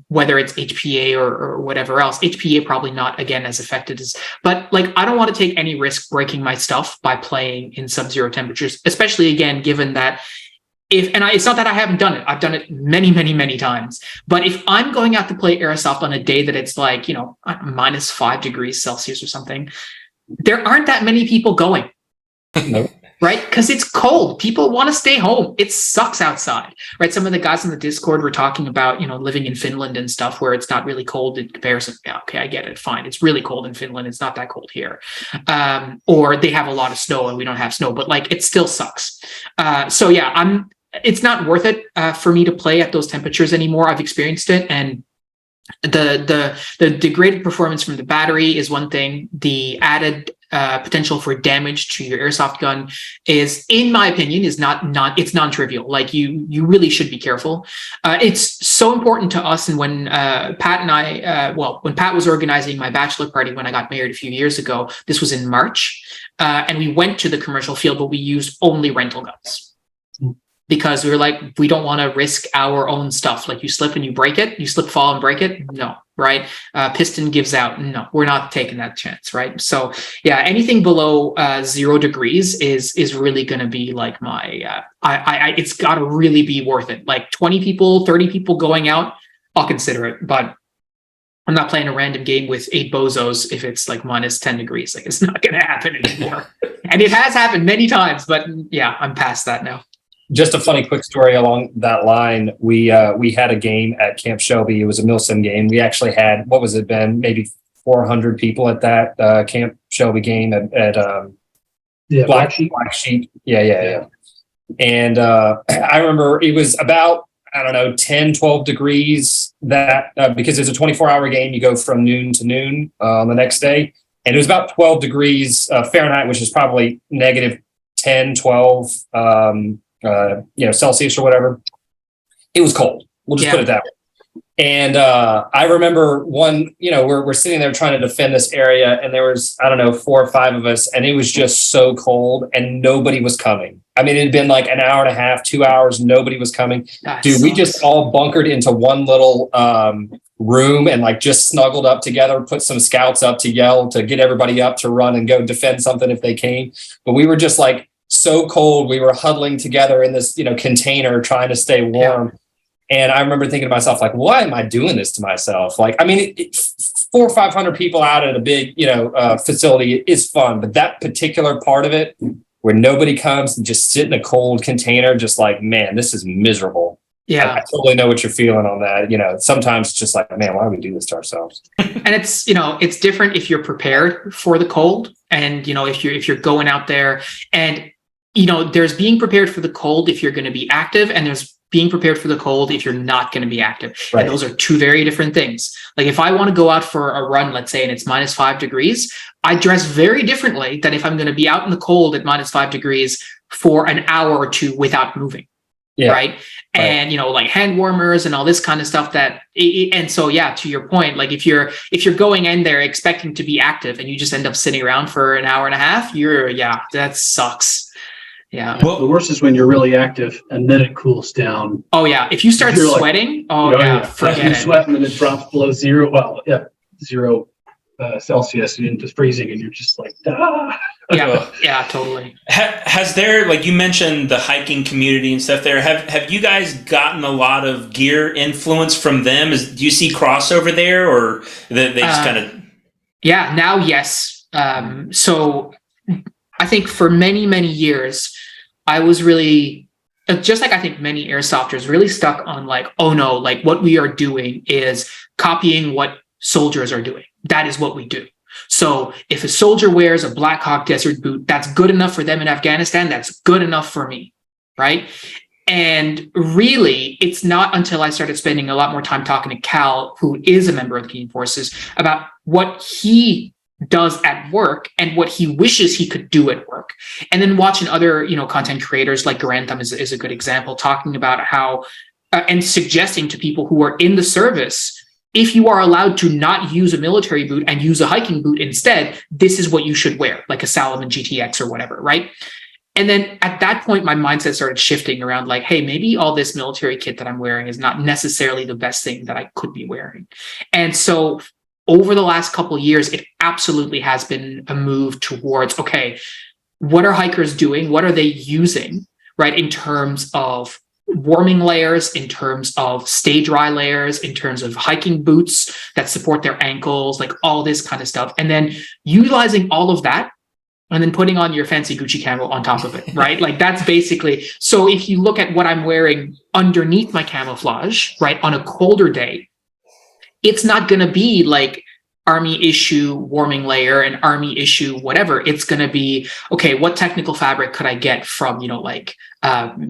whether it's HPA or whatever else, HPA probably not, again, as affected as, but like, I don't want to take any risk breaking my stuff by playing in sub-zero temperatures, especially, again, given that it's not that I haven't done it. I've done it many, many, many times. But if I'm going out to play airsoft on a day that it's like, minus 5 degrees Celsius or something, there aren't that many people going. Nope. Right? Because it's cold. People want to stay home. It sucks outside, right? Some of the guys in the Discord were talking about, living in Finland and stuff where it's not really cold in comparison. Yeah, okay, I get it. Fine. It's really cold in Finland. It's not that cold here. Or they have a lot of snow and we don't have snow, but like it still sucks. So yeah, it's not worth it for me to play at those temperatures anymore. I've experienced it, and the degraded performance from the battery is one thing. The added potential for damage to your airsoft gun is, in my opinion, is it's non-trivial. Like you really should be careful. It's so important to us. And when Pat and I, when Pat was organizing my bachelor party when I got married a few years ago, this was in March, and we went to the commercial field, but we used only rental guns. Because we were like, we don't want to risk our own stuff. Like you slip and you break it, you slip, fall and break it. No, right? Piston gives out. No, we're not taking that chance, right? So yeah, anything below 0 degrees is really going to be like my, it's got to really be worth it. Like 20 people, 30 people going out, I'll consider it. But I'm not playing a random game with 8 bozos if it's like minus 10 degrees. Like it's not going to happen anymore. And it has happened many times, but yeah, I'm past that now. Just a funny quick story along that line. We had a game at Camp Shelby. It was a milsim game. We actually had, what was it, Ben? Maybe 400 people at that Camp Shelby game at Black Sheep. Yeah. And I remember it was about, 10, 12 degrees that because it's a 24-hour game, you go from noon to noon on the next day. And it was about 12 degrees Fahrenheit, which is probably negative 10, 12 Celsius or whatever. It was cold. We'll just put it that way. And I remember we're sitting there trying to defend this area, and there was, 4 or 5 of us, and it was just so cold and nobody was coming. I mean, it had been like an hour and a half, 2 hours, nobody was coming. Dude, we just all bunkered into one little room and like just snuggled up together, put some scouts up to yell, to get everybody up to run and go defend something if they came. But we were just like, so cold, we were huddling together in this, container trying to stay warm. Yeah. And I remember thinking to myself, like, why am I doing this to myself? Like, I mean, 400 or 500 people out at a big, facility is fun, but that particular part of it where nobody comes and just sit in a cold container, just like, man, this is miserable. Yeah. I totally know what you're feeling on that. Sometimes it's just like, man, why do we do this to ourselves? And it's, it's different if you're prepared for the cold, and, if you're going out there, and, there's being prepared for the cold if you're going to be active, and there's being prepared for the cold if you're not going to be active. Right. And those are two very different things. Like if I want to go out for a run, let's say, and it's minus 5 degrees, I dress very differently than if I'm going to be out in the cold at minus 5 degrees for an hour or two without moving. Yeah. Right. And, like hand warmers and all this kind of stuff and so, yeah, to your point, like if you're going in there expecting to be active and you just end up sitting around for an hour and a half, that sucks. Yeah. Well, the worst is when you're really active and then it cools down. Oh yeah. If you start sweating, forget you it. sweat and then it drops below zero. Well, yeah, 0 Celsius into freezing, and you're just like, ah. Yeah, totally. Has there, like you mentioned, the hiking community and stuff there? Have you guys gotten a lot of gear influence from them? Do you see crossover there, or they just kind of? Yeah, now yes. So I think for many, many years, I was really, just like I think many airsofters, really stuck on like, oh no, like what we are doing is copying what soldiers are doing. That is what we do. So if a soldier wears a Black Hawk Desert boot, that's good enough for them in Afghanistan. That's good enough for me, right? And really, it's not until I started spending a lot more time talking to Cal, who is a member of the Canadian Forces, about what he does at work and what he wishes he could do at work. And then watching other, content creators like Grantham is a good example, talking about how and suggesting to people who are in the service, if you are allowed to not use a military boot and use a hiking boot instead, this is what you should wear, like a Salomon GTX or whatever, right? And then at that point, my mindset started shifting around like, hey, maybe all this military kit that I'm wearing is not necessarily the best thing that I could be wearing. And so over the last couple of years, it absolutely has been a move towards, okay, what are hikers doing? What are they using, right? In terms of warming layers, in terms of stay dry layers, in terms of hiking boots that support their ankles, like all this kind of stuff. And then utilizing all of that and then putting on your fancy Gucci camo on top of it, right? Like that's basically, so if you look at what I'm wearing underneath my camouflage, right, on a colder day, it's not going to be like Army issue warming layer and Army issue whatever. It's going to be, okay, what technical fabric could I get from,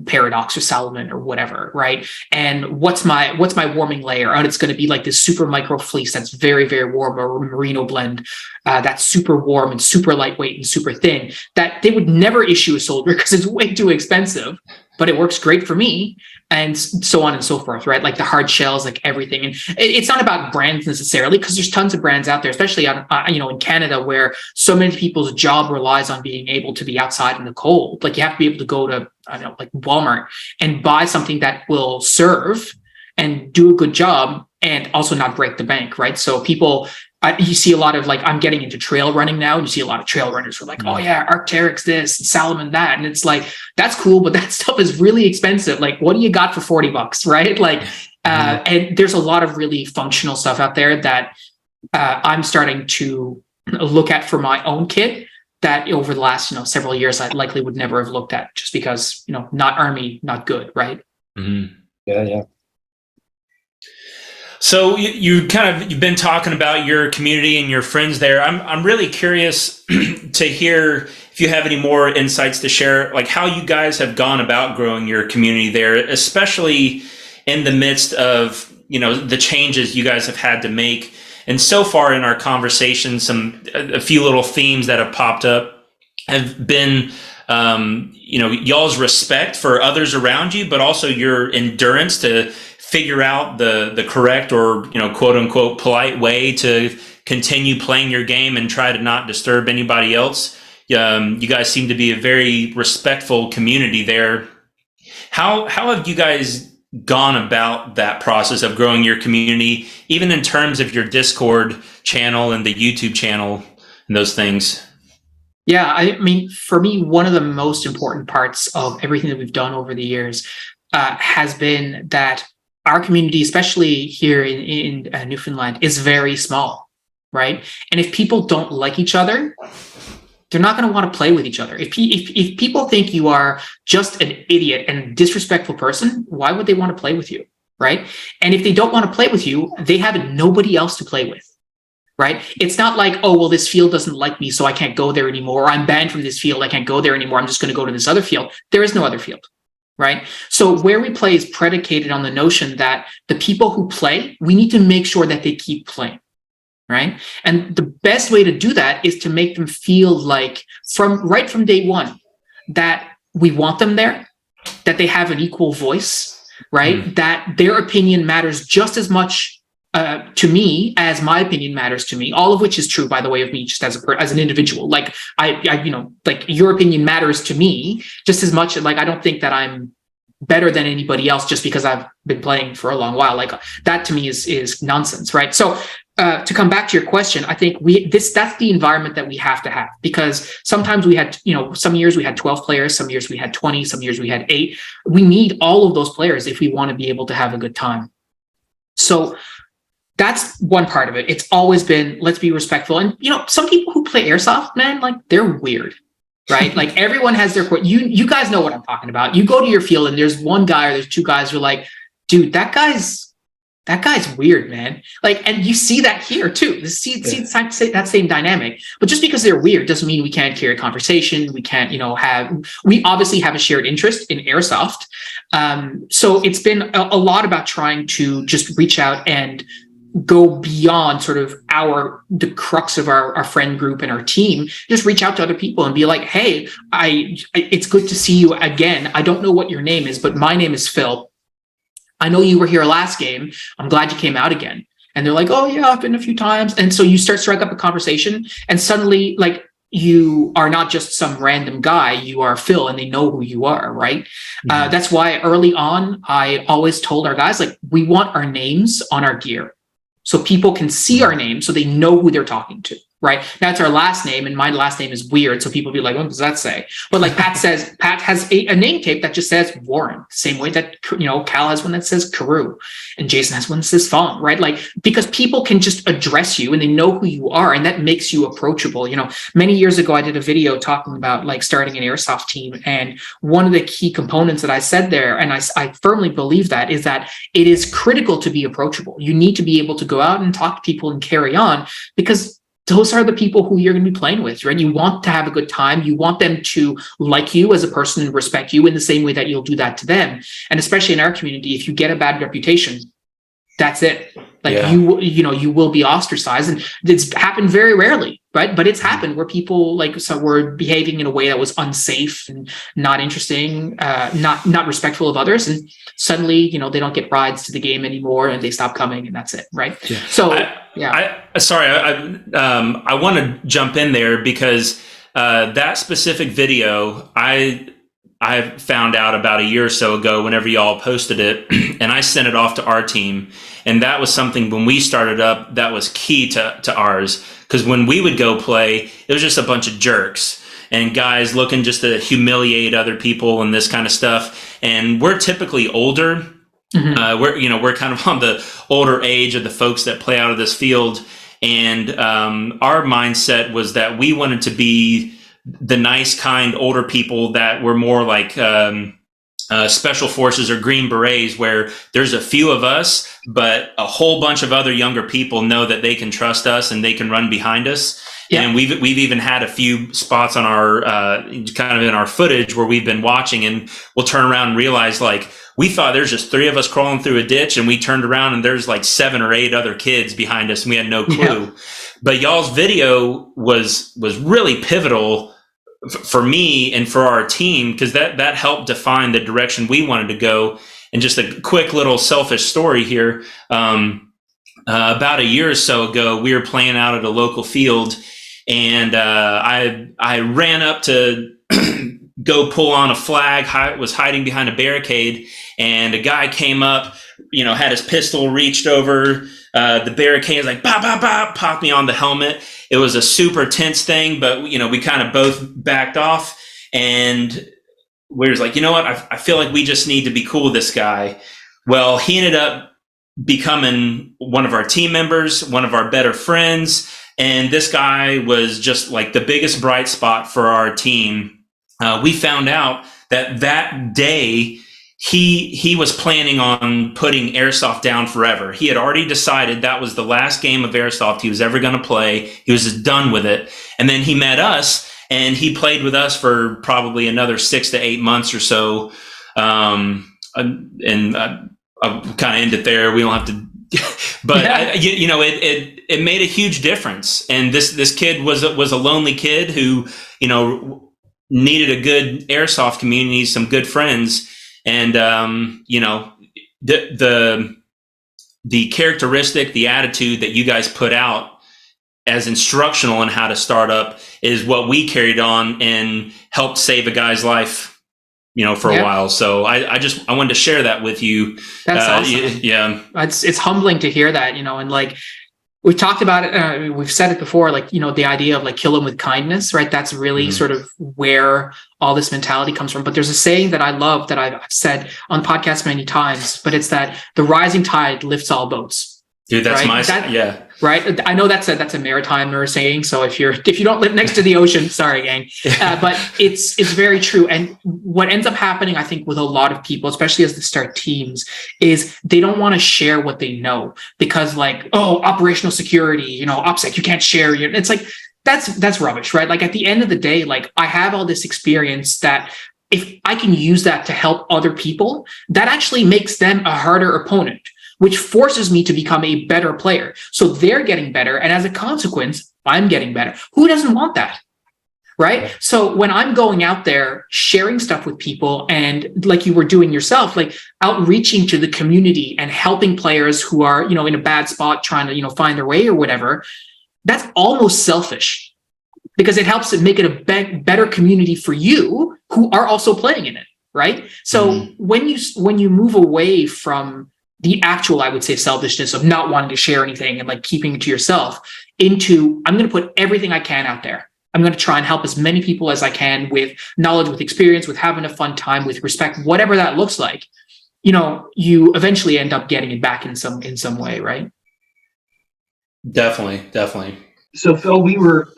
Paradox or Salomon or whatever, right? And what's my warming layer? And it's going to be like this super micro fleece that's very, very warm, or merino blend that's super warm and super lightweight and super thin, that they would never issue a soldier because it's way too expensive, but it works great for me, and so on and so forth, right? Like the hard shells, like everything. And it's not about brands necessarily, because there's tons of brands out there, especially on, in Canada, where so many people's job relies on being able to be outside in the cold. Like you have to be able to go to, like Walmart and buy something that will serve and do a good job and also not break the bank, right? So people, you see a lot of like, I'm getting into trail running now, and you see a lot of trail runners who are like, oh yeah, Arc'teryx this, Salomon that. And it's like, that's cool, but that stuff is really expensive. Like, what do you got for $40, right? Like, and there's a lot of really functional stuff out there that I'm starting to look at for my own kit that over the last, several years, I likely would never have looked at, just because, not Army, not good, right? Mm-hmm. Yeah. So you've been talking about your community and your friends there. I'm really curious to hear if you have any more insights to share, like how you guys have gone about growing your community there, especially in the midst of, the changes you guys have had to make. And so far in our conversation, a few little themes that have popped up have been, y'all's respect for others around you, but also your endurance to figure out the correct or, quote unquote, polite way to continue playing your game and try to not disturb anybody else. You guys seem to be a very respectful community there. How have you guys gone about that process of growing your community, even in terms of your Discord channel and the YouTube channel and those things? Yeah, I mean, for me, one of the most important parts of everything that we've done over the years has been that our community, especially here in Newfoundland, is very small, right? And if people don't like each other, they're not going to want to play with each other. If people think you are just an idiot and disrespectful person, why would they want to play with you, right? And if they don't want to play with you, they have nobody else to play with, right? It's not like, oh, well, this field doesn't like me, so I can't go there anymore. Or I'm banned from this field, I can't go there anymore. I'm just going to go to this other field. There is no other field. Right. So where we play is predicated on the notion that the people who play, we need to make sure that they keep playing. Right. And the best way to do that is to make them feel like from day one that we want them there that they have an equal voice, right? That their opinion matters just as much to me as my opinion matters to me, all of which is true, by the way, of me just as an individual. Like I like your opinion matters to me just as much. Like, I don't think that I'm better than anybody else just because I've been playing for a long while. Like, that to me is nonsense, right? So to come back to your question, I think that's the environment that we have to have, because sometimes we had, some years we had 12 players, some years we had 20, some years we had 8. We need all of those players if we want to be able to have a good time. So that's one part of it. It's always been, let's be respectful. And, some people who play airsoft, man, like, they're weird, right? Like, everyone has their, you guys know what I'm talking about. You go to your field and there's one guy or there's 2 guys who are like, dude, that guy's weird, man. Like, and you see that here too. See that same dynamic. But just because they're weird doesn't mean we can't carry a conversation. We can't, we obviously have a shared interest in airsoft. So it's been a lot about trying to just reach out and go beyond sort of the crux of our friend group and our team. Just reach out to other people and be like, hey, it's good to see you again. I don't know what your name is, but my name is Phil. I know you were here last game. I'm glad you came out again. And they're like, oh yeah, I've been a few times. And so you strike up a conversation, and suddenly, like, you are not just some random guy, you are Phil, and they know who you are, right? Mm-hmm. That's why early on, I always told our guys, like, we want our names on our gear so people can see our name so they know who they're talking to, right? That's our last name, and my last name is weird, so people be like, what does that say? But like Pat has a name tape that just says Warren, same way that Cal has one that says Carew, and Jason has one that says Fong, right? Like, because people can just address you and they know who you are, and that makes you approachable. Many years ago I did a video talking about like starting an airsoft team, and one of the key components that I said there, and I firmly believe that, is that it is critical to be approachable. You need to be able to go out and talk to people and carry on, because those are the people who you're going to be playing with, right? You want to have a good time. You want them to like you as a person and respect you in the same way that you'll do that to them. And especially in our community, if you get a bad reputation, that's it. Like, you will be ostracized. And it's happened very rarely, right? But it's happened where people were behaving in a way that was unsafe and not interesting, not respectful of others. And suddenly, they don't get rides to the game anymore, and they stop coming, and that's it, right? Yeah. So, I want to jump in there, because that specific video, I found out about a year or so ago whenever y'all posted it, and I sent it off to our team. And that was something, when we started up, that was key to ours, because when we would go play, it was just a bunch of jerks and guys looking just to humiliate other people and this kind of stuff. And we're typically older. Mm-hmm. We're kind of on the older age of the folks that play out of this field. And our mindset was that we wanted to be the nice, kind, older people that were more like special forces or Green Berets, where there's a few of us, but a whole bunch of other younger people know that they can trust us and they can run behind us. Yeah. And we've even had a few spots on our kind of in our footage where we've been watching, and we'll turn around and realize, like, we thought there's just 3 of us crawling through a ditch, and we turned around and there's like 7 or 8 other kids behind us, and we had no clue. Yeah. But y'all's video was really pivotal for me and for our team, because that helped define the direction we wanted to go. And just a quick little selfish story here. About a year or so ago, we were playing out at a local field, and I ran up to go pull on a flag, was hiding behind a barricade, and a guy came up, had his pistol reached over the barricade, like, bop, bop, bop, popped me on the helmet. It was a super tense thing, but, we kind of both backed off, and we was like, you know what? I feel like we just need to be cool with this guy. Well, he ended up becoming one of our team members, one of our better friends. And this guy was just like the biggest bright spot for our team. We found out that day he was planning on putting airsoft down forever. He had already decided that was the last game of airsoft he was ever going to play. He was just done with it. And then he met us, and he played with us for probably another 6 to 8 months or so. I'll kind of end it there. We don't have to, but yeah. It made a huge difference. And this kid was a lonely kid who, needed a good airsoft community, some good friends. And the characteristic, the attitude that you guys put out as instructional on how to start up is what we carried on and helped save a guy's life, for a while. So I wanted to share that with you. That's awesome. Yeah. It's humbling to hear that, and like we talked about it, we've said it before, like, the idea of like kill them with kindness, right? That's really sort of where all this mentality comes from. But there's a saying that I love that I've said on podcasts many times, but it's that the rising tide lifts all boats. Dude, that's right? yeah. Right. I know that's a maritimer saying. So if you don't live next to the ocean, sorry, gang. But it's very true. And what ends up happening, I think, with a lot of people, especially as they start teams, is they don't want to share what they know because, like, operational security, OPSEC, you can't share. It's like that's rubbish, right? Like at the end of the day, like I have all this experience that if I can use that to help other people, that actually makes them a harder opponent, which forces me to become a better player. So they're getting better. And as a consequence, I'm getting better. Who doesn't want that? Right? So when I'm going out there sharing stuff with people and like you were doing yourself, like outreaching to the community and helping players who are, in a bad spot trying to, find their way or whatever, that's almost selfish because it helps to make it a better community for you who are also playing in it. Right? So when you move away from the actual, I would say, selfishness of not wanting to share anything and like keeping it to yourself into, I'm going to put everything I can out there. I'm going to try and help as many people as I can with knowledge, with experience, with having a fun time, with respect, whatever that looks like. You eventually end up getting it back in some way, right? Definitely. So Phil, we were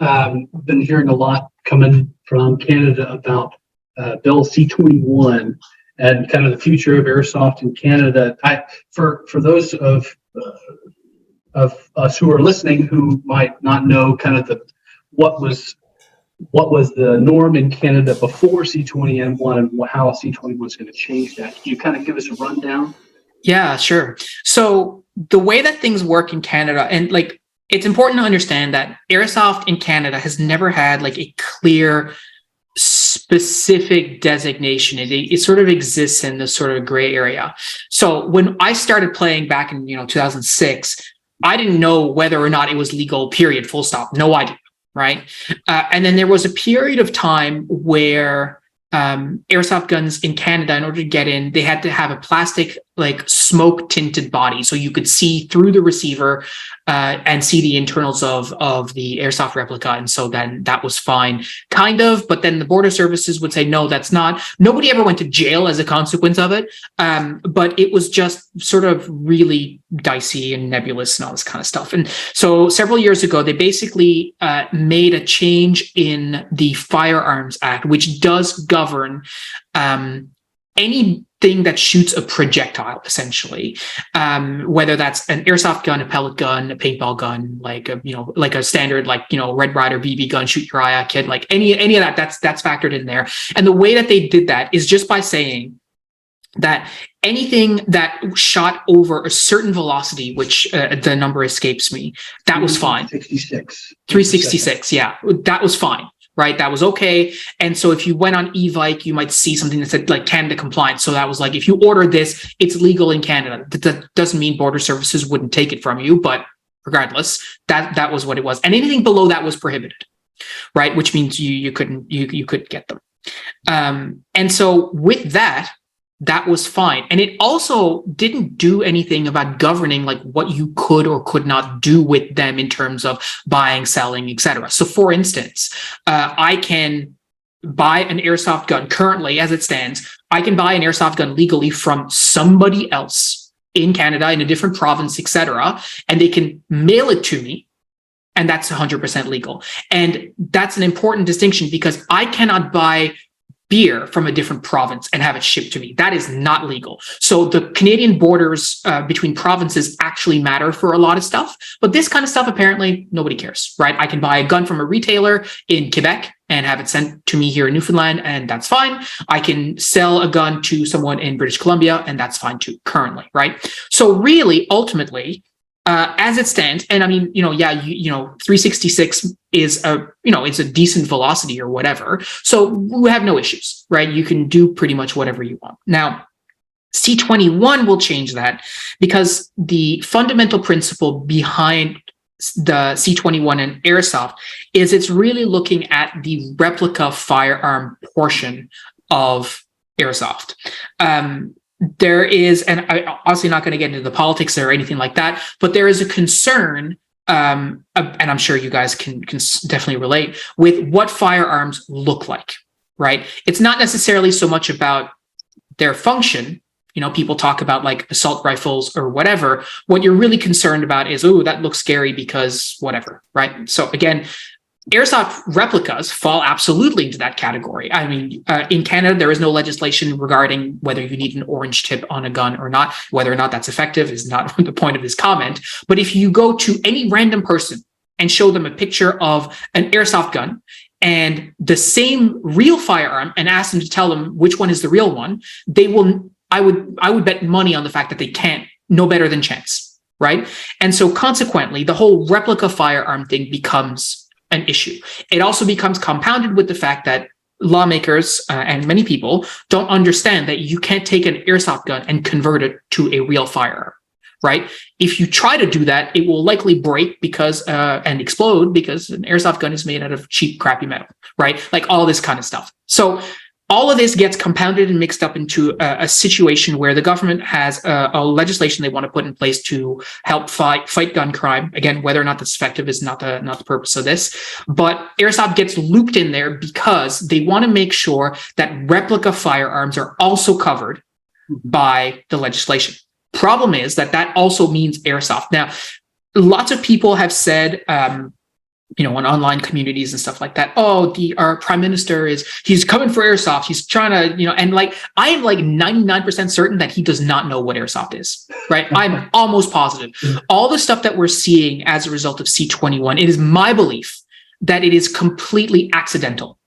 been hearing a lot coming from Canada about Bill C-21. And kind of the future of airsoft in Canada. For those of us who are listening who might not know kind of what was the norm in Canada before C-20M1 and how C-21 is going to change that. Can you kind of give us a rundown? Yeah, sure. So the way that things work in Canada, and like it's important to understand that airsoft in Canada has never had like a clear specific designation. It sort of exists in this sort of gray area. So when I started playing back in 2006, I didn't know whether or not it was legal, period, full stop, no idea, right? And then there was a period of time where airsoft guns in Canada, in order to get in, they had to have a plastic like smoke tinted body so you could see through the receiver and see the internals of the airsoft replica. And so then that was fine, kind of. But then the border services would say, no, that's not. Nobody ever went to jail as a consequence of it. But it was just sort of really dicey and nebulous and all this kind of stuff. And so several years ago, they basically made a change in the Firearms Act, which does govern anything that shoots a projectile, essentially, whether that's an airsoft gun, a pellet gun, a paintball gun, like a standard, Red Ryder BB gun, shoot your eye out kit, like any of that, that's factored in there. And the way that they did that is just by saying that anything that shot over a certain velocity, which the number escapes me, that was fine. 366, yeah, that was fine. Right, that was okay. And so if you went on eVike, you might see something that said like Canada compliant. So that was like, if you order this, it's legal in Canada. That doesn't mean border services wouldn't take it from you, but regardless, that was what it was. And anything below that was prohibited, right? Which means you couldn't get them. And so with that was fine. And it also didn't do anything about governing like what you could or could not do with them in terms of buying, selling, etc. So for instance, I can buy an airsoft gun currently as it stands. I can buy an airsoft gun legally from somebody else in Canada, in a different province, etc. And they can mail it to me. And that's 100% legal. And that's an important distinction because I cannot buy beer from a different province and have it shipped to me. That is not legal. So the Canadian borders between provinces actually matter for a lot of stuff, but this kind of stuff, apparently nobody cares, right? I can buy a gun from a retailer in Quebec and have it sent to me here in Newfoundland, and that's fine. I can sell a gun to someone in British Columbia, and that's fine too, currently, right? So really, ultimately, as it stands, and I mean, 366 is it's a decent velocity or whatever. So we have no issues, right? You can do pretty much whatever you want. Now, C21 will change that because the fundamental principle behind the C21 and airsoft is it's really looking at the replica firearm portion of airsoft. There is, and I'm obviously not going to get into the politics or anything like that, but there is a concern, and I'm sure you guys can definitely relate, with what firearms look like, right? It's not necessarily so much about their function. You know, people talk about like assault rifles or whatever. What you're really concerned about is, oh, that looks scary because whatever, right? So again, airsoft replicas fall absolutely into that category. I mean, in Canada, there is no legislation regarding whether you need an orange tip on a gun or not. Whether or not that's effective is not the point of this comment. But if you go to any random person and show them a picture of an airsoft gun and the same real firearm and ask them to tell them which one is the real one, they will. I would bet money on the fact that they can't know better than chance, right? And so consequently, the whole replica firearm thing becomes an issue. It also becomes compounded with the fact that lawmakers and many people don't understand that you can't take an airsoft gun and convert it to a real firearm, right? If you try to do that, it will likely break because and explode because an airsoft gun is made out of cheap, crappy metal, right? Like all this kind of stuff. So all of this gets compounded and mixed up into a situation where the government has a legislation they want to put in place to help fight gun crime. Again, whether or not that's effective is not the purpose of this. But airsoft gets looped in there because they want to make sure that replica firearms are also covered by the legislation. Problem is that also means airsoft. Now, lots of people have said, you know, on online communities and stuff like that, oh, our prime minister he's coming for airsoft. He's trying to, you know, and like, I am like 99% certain that he does not know what airsoft is, right? I'm almost positive. All the stuff that we're seeing as a result of C21, it is my belief that it is completely accidental.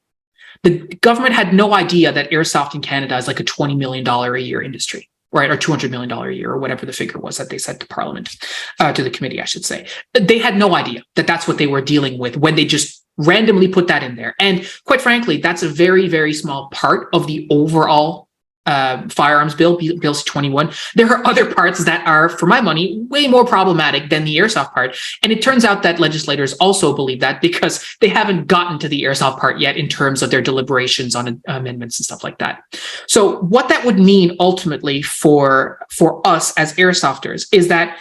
The government had no idea that airsoft in Canada is like a $20 million a year industry, right? Or $200 million a year, or whatever the figure was that they said to Parliament, to the committee, I should say. They had no idea that that's what they were dealing with when they just randomly put that in there. And quite frankly, that's a very, very small part of the overall firearms bill C21. There are other parts that are, for my money, way more problematic than the airsoft part. And it turns out that legislators also believe that because they haven't gotten to the airsoft part yet in terms of their deliberations on amendments and stuff like that. So what that would mean ultimately for us as airsofters is that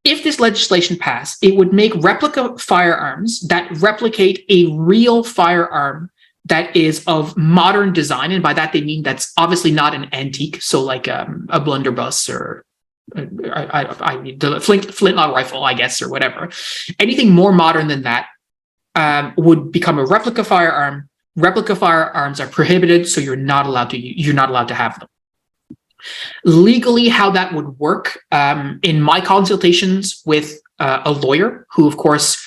if this legislation passed, it would make replica firearms that replicate a real firearm that is of modern design, and by that they mean that's obviously not an antique, so like a blunderbuss or the flintlock rifle, I guess, or whatever. Anything more modern than that would become a replica firearm. Replica firearms are prohibited, so you're not allowed to have them. Legally, how that would work, in my consultations with a lawyer, who of course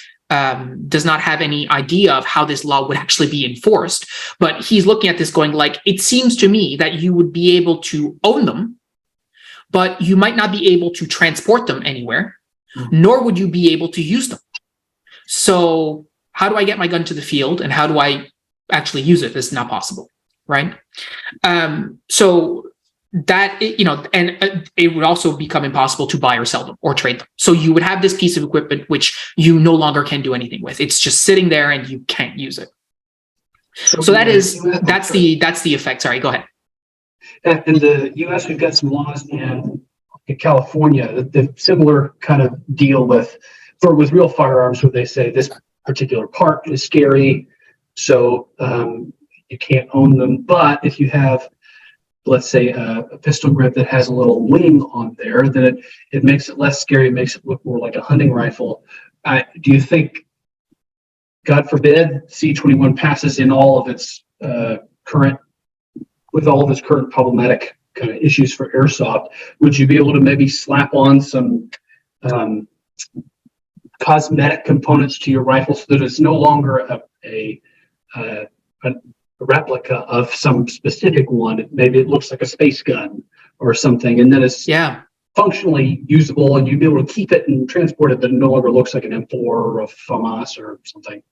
does not have any idea of how this law would actually be enforced, but he's looking at this going like, it seems to me that you would be able to own them, but you might not be able to transport them anywhere, nor would you be able to use them. So how do I get my gun to the field and how do I actually use it? It's not possible, right? So that, you know, and it would also become impossible to buy or sell them or trade them. So you would have this piece of equipment which you no longer can do anything with. It's just sitting there and you can't use it. So that's the effect. Sorry, go ahead. In the U.S., we've got some laws in California that similar kind of deal with real firearms, where they say this particular part is scary, so you can't own them. But if you have, let's say, a pistol grip that has a little wing on there, then it makes it less scary, makes it look more like a hunting rifle. Do you think, God forbid, C21 passes in all of its current problematic kind of issues for airsoft, would you be able to maybe slap on some cosmetic components to your rifle so that it's no longer a replica of some specific one? Maybe it looks like a space gun or something, and then it's functionally usable, and you'd be able to keep it and transport it, but it no longer looks like an M4 or a FAMAS or something.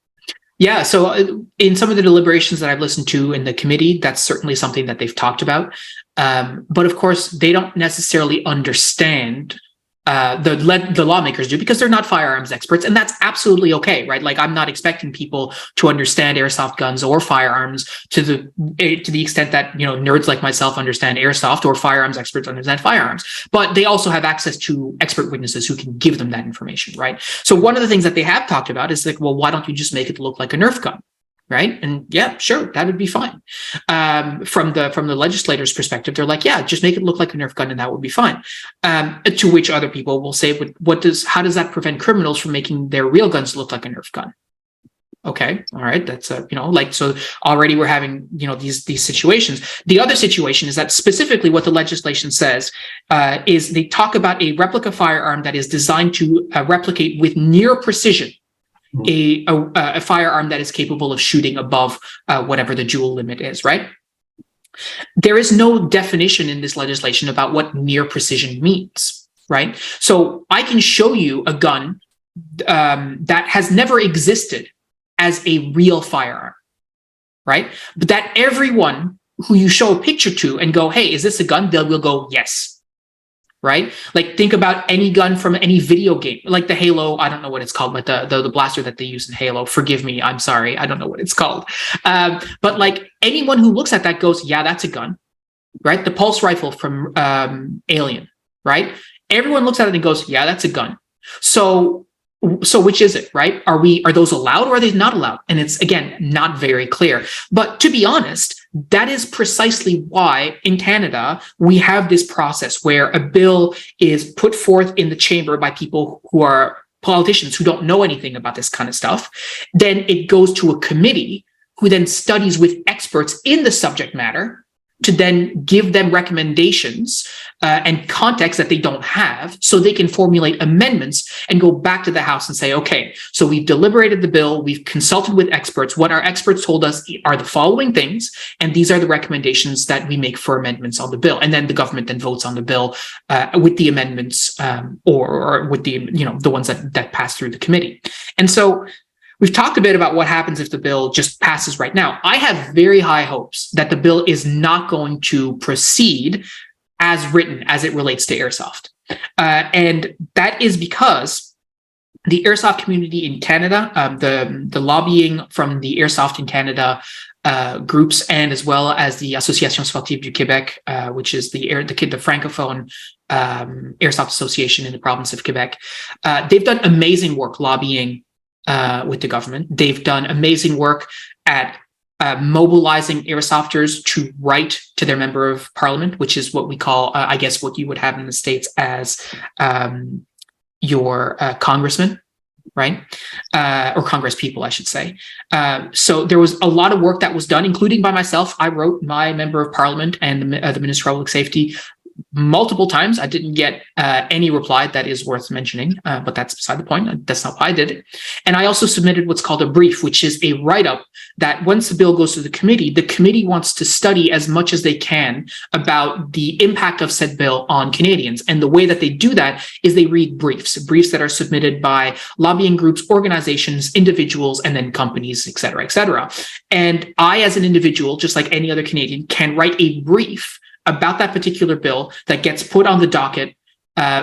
Yeah, so in some of the deliberations that I've listened to in the committee, that's certainly something that they've talked about. But of course, they don't necessarily understand. The lawmakers do, because they're not firearms experts, and that's absolutely okay, right? Like, I'm not expecting people to understand airsoft guns or firearms to the extent that, you know, nerds like myself understand airsoft, or firearms experts understand firearms. But they also have access to expert witnesses who can give them that information, right? So one of the things that they have talked about is like, well, why don't you just make it look like a Nerf gun? Right. And yeah, sure, that would be fine. From the legislators' perspective, they're like, yeah, just make it look like a Nerf gun and that would be fine. To which other people will say, how does that prevent criminals from making their real guns look like a Nerf gun? Okay, all right, that's so already we're having, these situations. The other situation is that specifically what the legislation says is they talk about a replica firearm that is designed to replicate with near precision a firearm that is capable of shooting above whatever the joule limit is, right? There is no definition in this legislation about what near precision means, right? So I can show you a gun that has never existed as a real firearm, right? But that everyone who you show a picture to and go, hey, is this a gun? They will go, yes. Right? Like, think about any gun from any video game, like the Halo, I don't know what it's called, but the blaster that they use in Halo, forgive me, I'm sorry, I don't know what it's called. But like, anyone who looks at that goes, yeah, that's a gun, right? The pulse rifle from Alien, right? Everyone looks at it and goes, yeah, that's a gun. So which is it, right? Are those allowed or are they not allowed? And it's, again, not very clear. But to be honest, that is precisely why in Canada we have this process where a bill is put forth in the chamber by people who are politicians who don't know anything about this kind of stuff. Then it goes to a committee who then studies with experts in the subject matter to then give them recommendations and context that they don't have, so they can formulate amendments and go back to the House and say, okay, so we've deliberated the bill, we've consulted with experts. What our experts told us are the following things, and these are the recommendations that we make for amendments on the bill. And then the government then votes on the bill with the amendments or with the ones that pass through the committee. And so we've talked a bit about what happens if the bill just passes right now. I have very high hopes that the bill is not going to proceed as written as it relates to airsoft. And that is because the airsoft community in Canada, the lobbying from the Airsoft in Canada groups, and as well as the Association Sportive du Québec, which is the Francophone Airsoft Association in the province of Quebec, they've done amazing work lobbying with the government. They've done amazing work at mobilizing airsofters to write to their member of parliament, which is what we call, I guess, what you would have in the States as your congressman, right? Or congress people, I should say. So there was a lot of work that was done, including by myself. I wrote my member of parliament and the Minister of Public Safety multiple times. I didn't get any reply that is worth mentioning, but that's beside the point. That's not why I did it. And I also submitted what's called a brief, which is a write-up that once the bill goes to the committee wants to study as much as they can about the impact of said bill on Canadians. And the way that they do that is they read briefs that are submitted by lobbying groups, organizations, individuals, and then companies, et cetera, et cetera. And I, as an individual, just like any other Canadian, can write a brief about that particular bill that gets put on the docket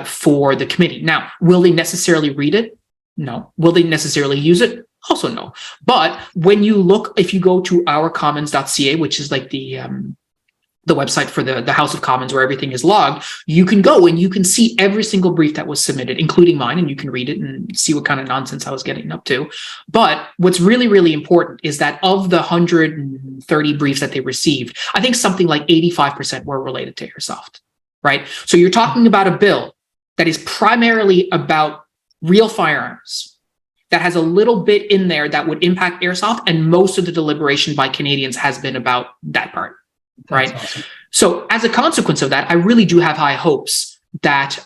for the committee. Now, will they necessarily read it? No. Will they necessarily use it? Also no. But when you look, if you go to ourcommons.ca, which is like the website for the House of Commons where everything is logged, you can go and you can see every single brief that was submitted, including mine, and you can read it and see what kind of nonsense I was getting up to. But what's really, really important is that of the 130 briefs that they received, I think something like 85% were related to airsoft, right? So you're talking about a bill that is primarily about real firearms, that has a little bit in there that would impact airsoft, and most of the deliberation by Canadians has been about that part. Right. Awesome. So as a consequence of that, I really do have high hopes that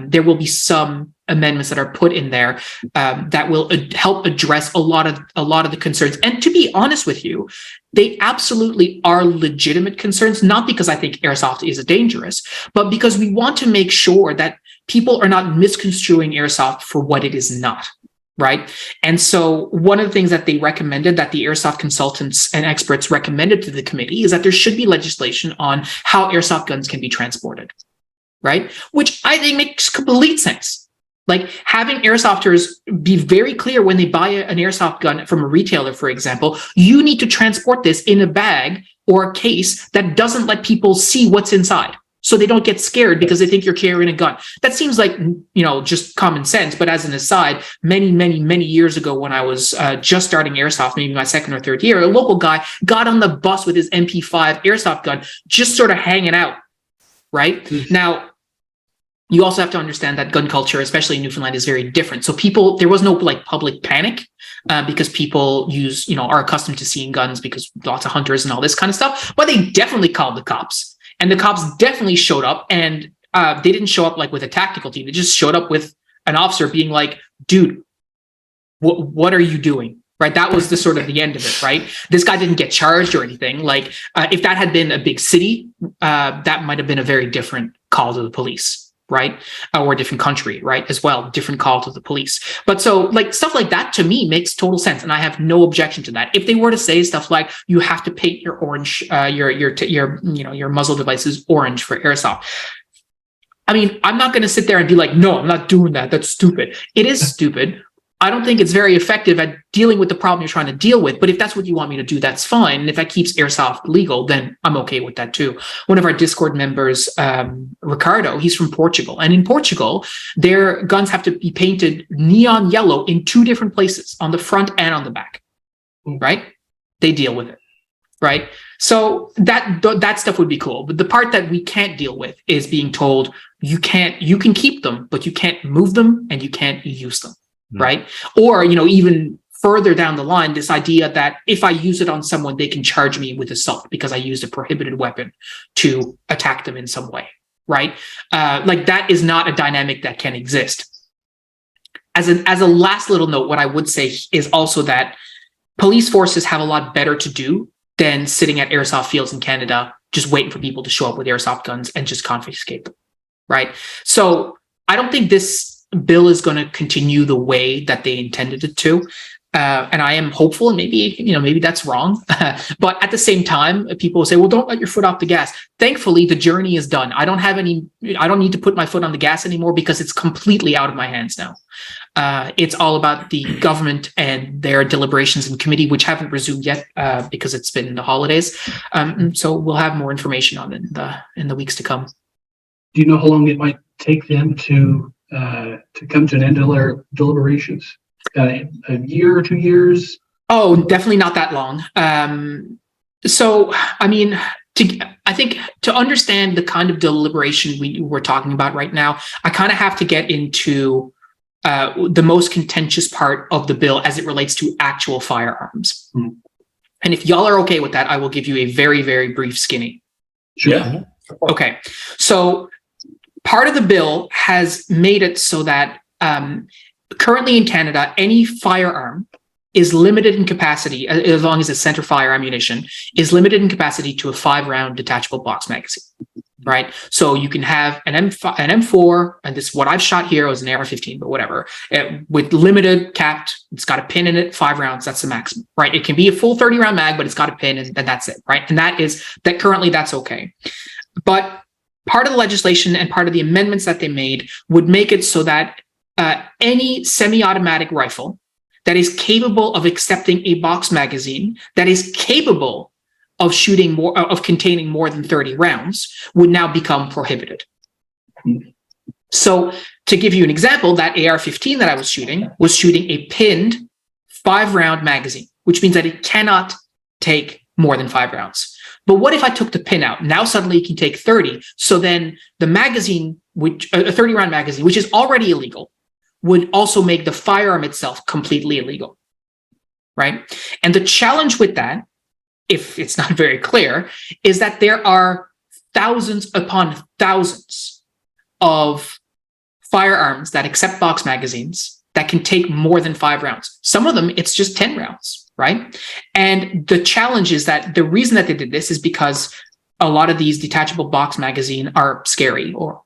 there will be some amendments that are put in there that will help address a lot of the concerns. And to be honest with you, they absolutely are legitimate concerns, not because I think airsoft is dangerous, but because we want to make sure that people are not misconstruing airsoft for what it is not. right? And so one of the things that they recommended, that the airsoft consultants and experts recommended to the committee, is that there should be legislation on how airsoft guns can be transported, right? Which I think makes complete sense. Like having airsofters be very clear when they buy an airsoft gun from a retailer, for example, you need to transport this in a bag or a case that doesn't let people see what's inside, so they don't get scared because they think you're carrying a gun. That seems like, just common sense. But as an aside, many years ago, when I was just starting airsoft, maybe my second or third year, a local guy got on the bus with his MP5 airsoft gun, just sort of hanging out, right? Now, you also have to understand that gun culture, especially in Newfoundland, is very different. So there was no like public panic because people are accustomed to seeing guns because lots of hunters and all this kind of stuff. But they definitely called the cops, and the cops definitely showed up. And they didn't show up like with a tactical team. They just showed up with an officer being like, "Dude, what are you doing?" Right? That was the sort of the end of it. Right? This guy didn't get charged or anything. Like if that had been a big city, that might have been a very different call to the police. Right? Or a different country, right? As well, different call to the police. But so like stuff like that to me makes total sense. And I have no objection to that. If they were to say stuff like you have to paint your orange, your muzzle devices orange for airsoft. I mean, I'm not going to sit there and be like, no, I'm not doing that. That's stupid. It is stupid. I don't think it's very effective at dealing with the problem you're trying to deal with. But if that's what you want me to do, that's fine. And if that keeps airsoft legal, then I'm okay with that too. One of our Discord members, Ricardo, he's from Portugal. And in Portugal, their guns have to be painted neon yellow in 2 different places, on the front and on the back, right? They deal with it, right? So that stuff would be cool. But the part that we can't deal with is being told you can keep them, but you can't move them and you can't use them. Right. Or, even further down the line, this idea that if I use it on someone, they can charge me with assault because I used a prohibited weapon to attack them in some way. Right. Like that is not a dynamic that can exist. As a last little note, what I would say is also that police forces have a lot better to do than sitting at airsoft fields in Canada, just waiting for people to show up with airsoft guns and just confiscate them. Right. So I don't think this bill is going to continue the way that they intended it to. And I am hopeful, and maybe that's wrong. But at the same time, people will say, well, don't let your foot off the gas. Thankfully, the journey is done. I don't need to put my foot on the gas anymore because it's completely out of my hands now. It's all about the government and their deliberations in committee, which haven't resumed yet because it's been the holidays. So we'll have more information on it in the weeks to come. Do you know how long it might take them to come to an end of their deliberations? A year or 2 years? Oh, definitely not that long. So, I mean, I think to understand the kind of deliberation we're talking about right now, I kind of have to get into the most contentious part of the bill as it relates to actual firearms. And if y'all are okay with that, I will give you a very, very brief skinny. Sure. Yeah. Okay. So part of the bill has made it so that currently in Canada, any firearm is limited in capacity, as long as it's center fire ammunition, is limited in capacity to a 5-round detachable box magazine, right? So you can have an M4, and this what I've shot here was an AR-15, but whatever, with limited capped, it's got a pin in it, 5 rounds, that's the maximum, right? It can be a full 30-round mag, but it's got a pin, and that's it, right? And that currently that's okay. But part of the legislation and part of the amendments that they made would make it so that any semi-automatic rifle that is capable of accepting a box magazine, that is capable of containing more than 30 rounds, would now become prohibited. So to give you an example, that AR-15 that I was shooting a pinned 5-round magazine, which means that it cannot take more than 5 rounds. But what if I took the pin out? Now suddenly it can take 30. So then the magazine, which a 30-round magazine, which is already illegal, would also make the firearm itself completely illegal, right? And the challenge with that, if it's not very clear, is that there are thousands upon thousands of firearms that accept box magazines that can take more than 5 rounds. Some of them, it's just 10 rounds, right? And the challenge is that the reason that they did this is because a lot of these detachable box magazine are scary, or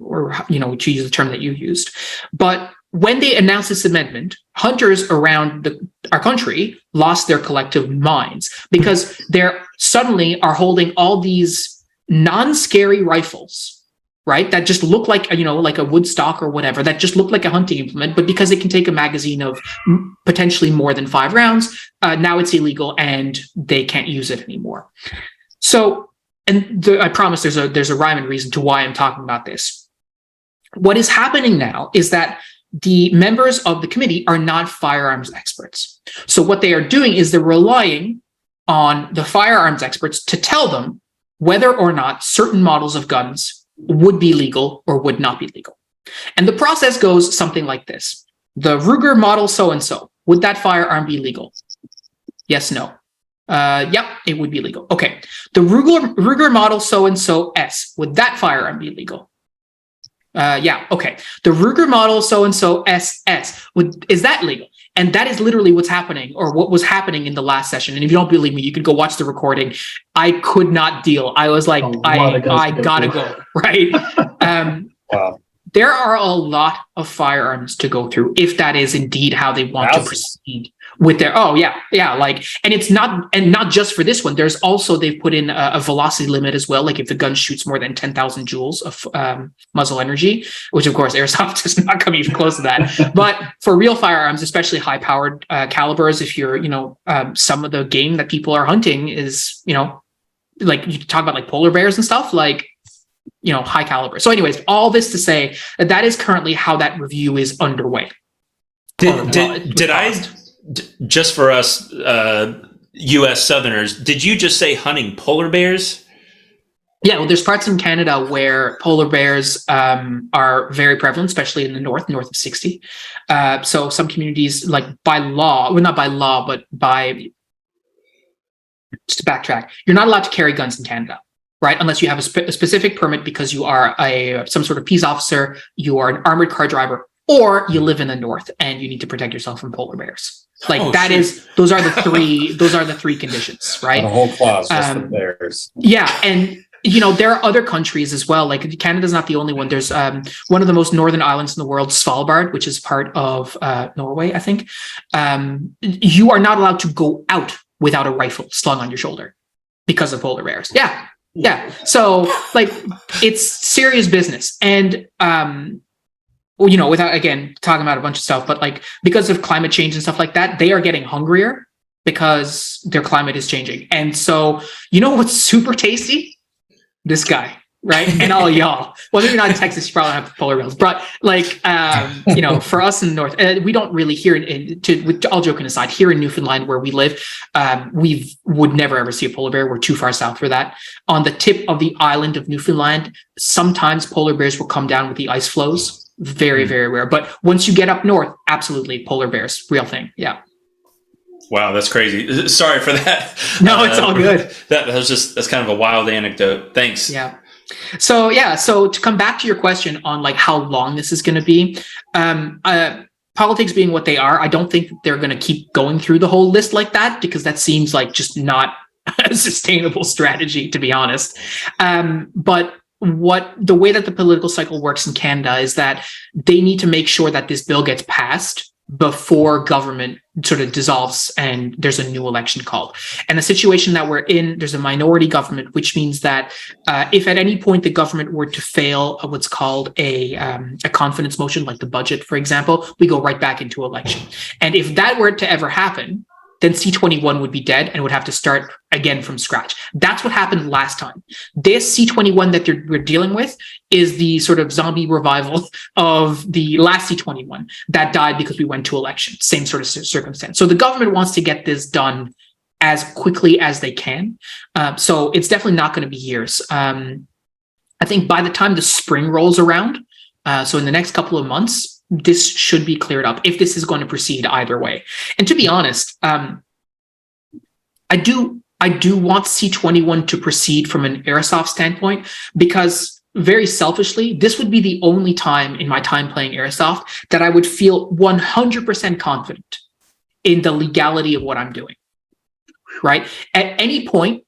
to use the term that you used. But when they announced this amendment, hunters around our country lost their collective minds because they're suddenly are holding all these non-scary rifles, right? That just look like, like a wood stock or whatever, that just look like a hunting implement, but because it can take a magazine of potentially more than 5 rounds, now it's illegal and they can't use it anymore. So, I promise there's a rhyme and reason to why I'm talking about this. What is happening now is that the members of the committee are not firearms experts. So what they are doing is they're relying on the firearms experts to tell them whether or not certain models of guns would be legal or would not be legal. And the process goes something like this. The Ruger model so-and-so, would that firearm be legal? Yes, no. Yep, it would be legal. Okay. The Ruger model so-and-so S, would that firearm be legal? Yeah, okay. The Ruger model so-and-so SS, is that legal? And that is literally what's happening, or what was happening in the last session. And if you don't believe me, you could go watch the recording. I could not deal. I was like, I gotta go, right? Wow. There are a lot of firearms to go through if that is indeed how they want to proceed with their, and it's not just for this one. There's also, they've put in a velocity limit as well. Like if the gun shoots more than 10,000 joules of muzzle energy, which of course airsoft does not come even close to that. But for real firearms, especially high powered calibers, if you're, some of the game that people are hunting is, like you talk about like polar bears and stuff, like, high caliber. So anyways, all this to say that is currently how that review is underway. Just for us U.S. Southerners, did you just say hunting polar bears? Yeah, well, there's parts in Canada where polar bears are very prevalent, especially in the north of 60. So some communities, like by law, well, not by law, but by, just to backtrack, you're not allowed to carry guns in Canada, right? Unless you have a specific permit because you are some sort of peace officer, you are an armored car driver, or you live in the north and you need to protect yourself from polar bears. Like those are the three conditions, right? The whole clause just for bears. Yeah, and there are other countries as well. Like Canada's not the only one. There's one of the most northern islands in the world, Svalbard, which is part of Norway, I think. You are not allowed to go out without a rifle slung on your shoulder because of polar bears. Yeah. So like it's serious business. And without again talking about a bunch of stuff, but like because of climate change and stuff like that, they are getting hungrier because their climate is changing. And so what's super tasty? This guy, right? And all y'all. Well, maybe not in Texas, you probably don't have polar bears, but like for us in the north, we don't really hear with all joking aside, here in Newfoundland where we live, we would never ever see a polar bear. We're too far south for that. On the tip of the island of Newfoundland, sometimes polar bears will come down with the ice flows. Very, very rare. But once you get up north, absolutely, polar bears, real thing. Yeah. Wow, that's crazy. Sorry for that. No, it's all good. That's kind of a wild anecdote. Thanks. Yeah. So to come back to your question on like how long this is going to be, politics being what they are, I don't think they're going to keep going through the whole list like that because that seems like just not a sustainable strategy, to be honest. But the way that the political cycle works in Canada is that they need to make sure that this bill gets passed before government sort of dissolves and there's a new election called. And the situation that we're in, there's a minority government, which means that if at any point the government were to fail what's called a confidence motion, like the budget, for example, we go right back into election. And if that were to ever happen, then C-21 would be dead and would have to start again from scratch. That's what happened last time. This C-21 that we're dealing with is the sort of zombie revival of the last C-21 that died because we went to election. Same sort of circumstance. So the government wants to get this done as quickly as they can. So it's definitely not going to be years. I think by the time the spring rolls around, so in the next couple of months, this should be cleared up if this is going to proceed either way. And to be honest, I do want C-21 to proceed from an airsoft standpoint because very selfishly, this would be the only time in my time playing airsoft that I would feel 100% confident in the legality of what I'm doing, right? At any point,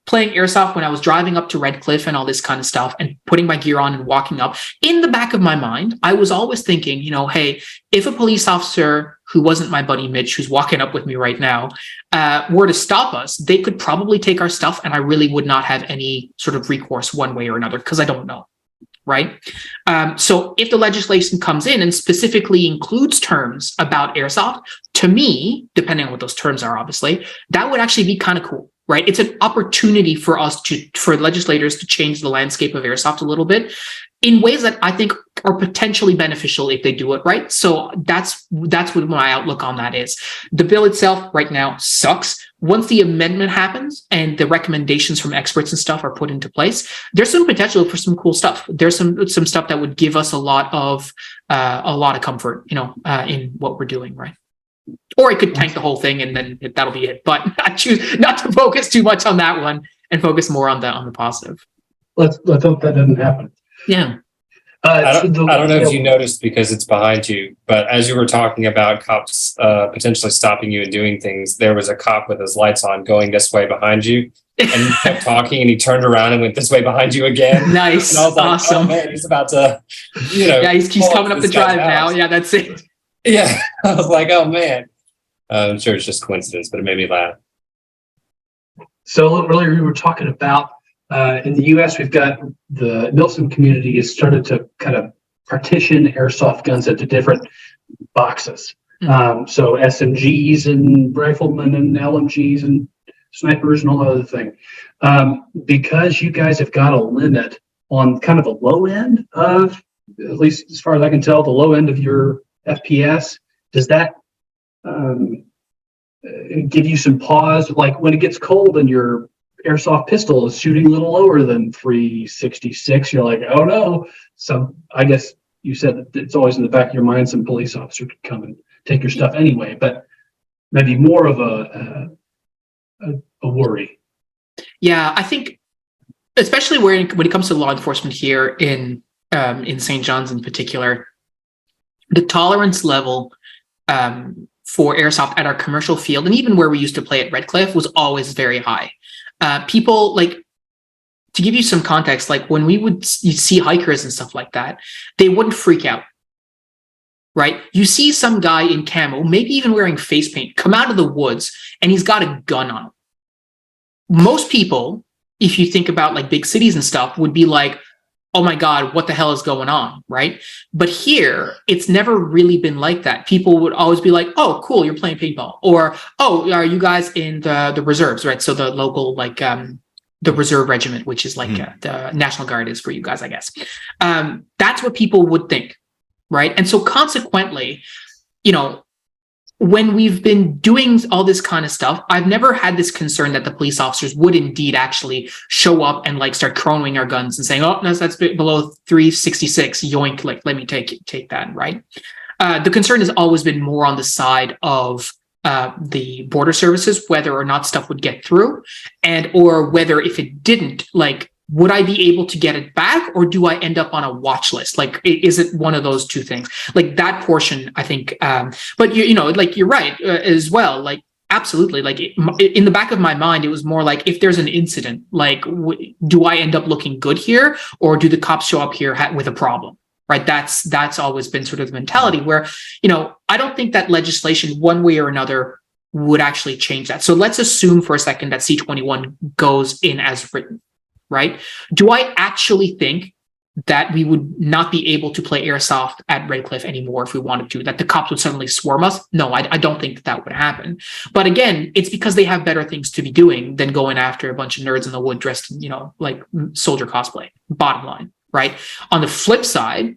playing airsoft when I was driving up to Red Cliff and all this kind of stuff and putting my gear on and walking up, in the back of my mind, I was always thinking, hey, if a police officer who wasn't my buddy Mitch, who's walking up with me right now, were to stop us, they could probably take our stuff and I really would not have any sort of recourse one way or another because I don't know. Right. So if the legislation comes in and specifically includes terms about airsoft, to me, depending on what those terms are, obviously, that would actually be kind of cool. Right. It's an opportunity for for legislators to change the landscape of airsoft a little bit in ways that I think are potentially beneficial if they do it right. So that's what my outlook on that is. The bill itself right now sucks. Once the amendment happens and the recommendations from experts and stuff are put into place, there's some potential for some cool stuff. There's some stuff that would give us a lot of comfort, in what we're doing, right? Or it could tank the whole thing and then that'll be it. But I choose not to focus too much on that one and focus more on the positive. Let's hope that doesn't happen. Yeah. I don't know if you noticed because it's behind you, but as you were talking about cops potentially stopping you and doing things, there was a cop with his lights on going this way behind you, and he kept talking, and he turned around and went this way behind you again. Nice, and I was like, awesome. Oh man, he's about to, Yeah, he's coming up the drive now. Yeah, that's it. Yeah, I was like, oh man. I'm sure it's just coincidence, but it made me laugh. So earlier we were talking about in the U.S. we've got the Milsim community has started to kind of partition airsoft guns into different boxes. So SMGs and riflemen and LMGs and snipers and all that other thing. Because you guys have got a limit on kind of the low end of, at least as far as I can tell, the low end of your FPS, does that give you some pause? Like when it gets cold and your airsoft pistol is shooting a little lower than 366, you're like, oh no. So I guess you said that it's always in the back of your mind some police officer could come and take your stuff anyway, but maybe more of a worry. Yeah, I think especially when it comes to law enforcement here in St. John's in particular, the tolerance level for airsoft at our commercial field and even where we used to play at Red Cliff was always very high. People, like, to give you some context, like when you'd see hikers and stuff like that, they wouldn't freak out, right? You see some guy in camo, maybe even wearing face paint, come out of the woods and he's got a gun on him. Most people, if you think about like big cities and stuff, would be like, oh my God, what the hell is going on, right? But here, it's never really been like that. People would always be like, oh, cool, you're playing paintball. Or, oh, are you guys in the reserves, right? So the local, like, the reserve regiment, which is like the National Guard is for you guys, I guess. That's what people would think, right? And so consequently, when we've been doing all this kind of stuff, I've never had this concern that the police officers would indeed actually show up and like start chronoing our guns and saying, oh, no, that's below 366, yoink, like, let me take that, right? The concern has always been more on the side of the border services, whether or not stuff would get through, and or whether if it didn't, like, would I be able to get it back, or do I end up on a watch list? Like, is it one of those two things? Like that portion, I think. But like you're right as well. Like absolutely. Like in the back of my mind, it was more like if there's an incident, like do I end up looking good here, or do the cops show up here with a problem? Right. That's always been sort of the mentality where I don't think that legislation one way or another would actually change that. So let's assume for a second that C-21 goes in as written. Right? Do I actually think that we would not be able to play airsoft at Red Cliff anymore if we wanted to, that the cops would suddenly swarm us? No, I don't think that would happen. But again, it's because they have better things to be doing than going after a bunch of nerds in the wood dressed in, like soldier cosplay, bottom line, right? On the flip side,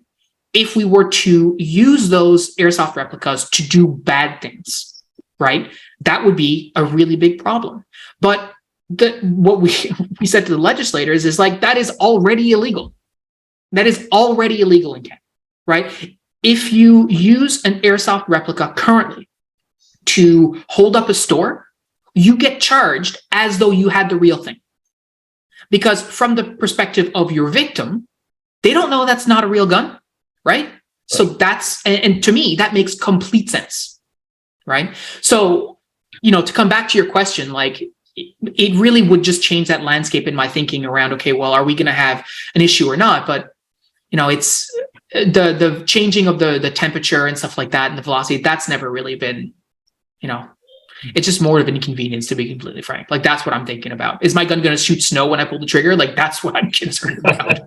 if we were to use those airsoft replicas to do bad things, right, that would be a really big problem. But what we said to the legislators is like, that is already illegal. That is already illegal in Canada, right? If you use an airsoft replica currently to hold up a store, you get charged as though you had the real thing. Because from the perspective of your victim, they don't know that's not a real gun, right? So that's, and to me, that makes complete sense, right? So, to come back to your question, like, it really would just change that landscape in my thinking around, okay, well, are we going to have an issue or not? But, it's the changing of the temperature and stuff like that and the velocity, that's never really been, it's just more of an inconvenience, to be completely frank. Like, that's what I'm thinking about. Is my gun going to shoot snow when I pull the trigger? Like, that's what I'm concerned about.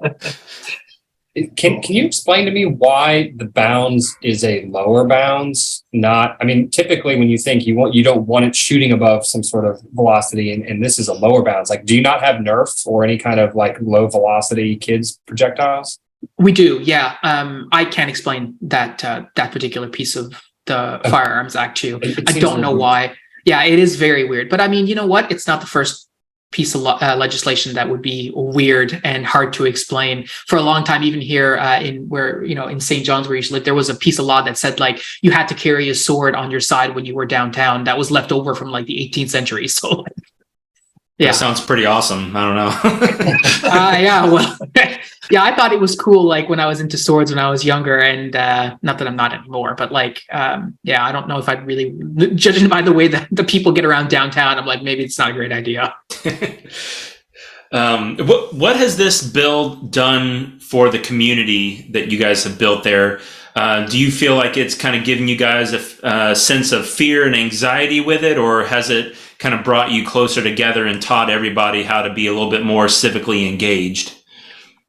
Can you explain to me why the bounds is a lower bounds? Not, I mean, typically when you think you don't want it shooting above some sort of velocity, and this is a lower bounds. Like, do you not have Nerf or any kind of like low velocity kids projectiles? We do, yeah. I can't explain that particular piece of the Firearms Act too. I don't know why. Yeah, it is very weird. But I mean, you know what? It's not the first piece of legislation that would be weird and hard to explain. For a long time, even here in St. John's, where you live, there was a piece of law that said like you had to carry a sword on your side when you were downtown. That was left over from like the 18th century. So yeah, that sounds pretty awesome. I don't know. Yeah, well, yeah, I thought it was cool. Like when I was into swords when I was younger, and not that I'm not anymore, but like, yeah, I don't know if I'd really, judging by the way that the people get around downtown, I'm like, maybe it's not a great idea. What has this bill done for the community that you guys have built there? Do you feel like it's kind of giving you guys a sense of fear and anxiety with it, or has it kind of brought you closer together and taught everybody how to be a little bit more civically engaged?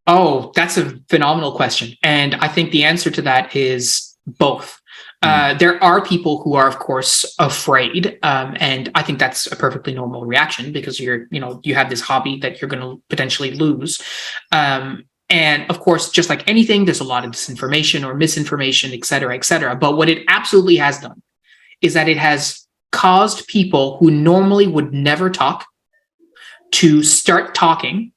Oh, that's a phenomenal question. And I think the answer to that is both. There are people who are, of course, afraid. And I think that's a perfectly normal reaction because you have this hobby that you're going to potentially lose. And of course, just like anything, there's a lot of disinformation or misinformation, et cetera, et cetera. But what it absolutely has done is that it has caused people who normally would never talk to start talking,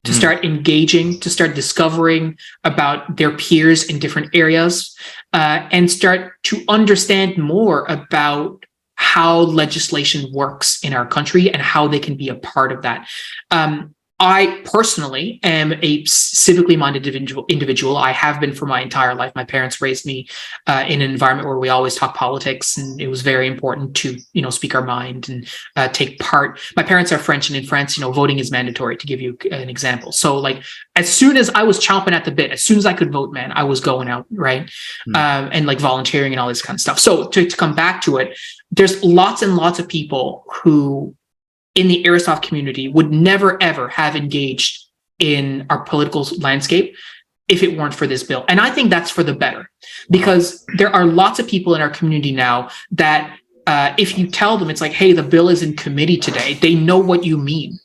to start engaging, to start discovering about their peers in different areas, and start to understand more about how legislation works in our country and how they can be a part of that. I personally am a civically minded individual. I have been for my entire life. My parents raised me in an environment where we always talk politics, and it was very important to, speak our mind and take part. My parents are French, and in France, voting is mandatory, to give you an example. So like, as soon as I was chomping at the bit, as soon as I could vote, man, I was going out, right? And like volunteering and all this kind of stuff. So to come back to it, there's lots and lots of people who in the airsoft community would never, ever have engaged in our political landscape if it weren't for this bill. And I think that's for the better, because there are lots of people in our community now that if you tell them, it's like, hey, the bill is in committee today, they know what you mean.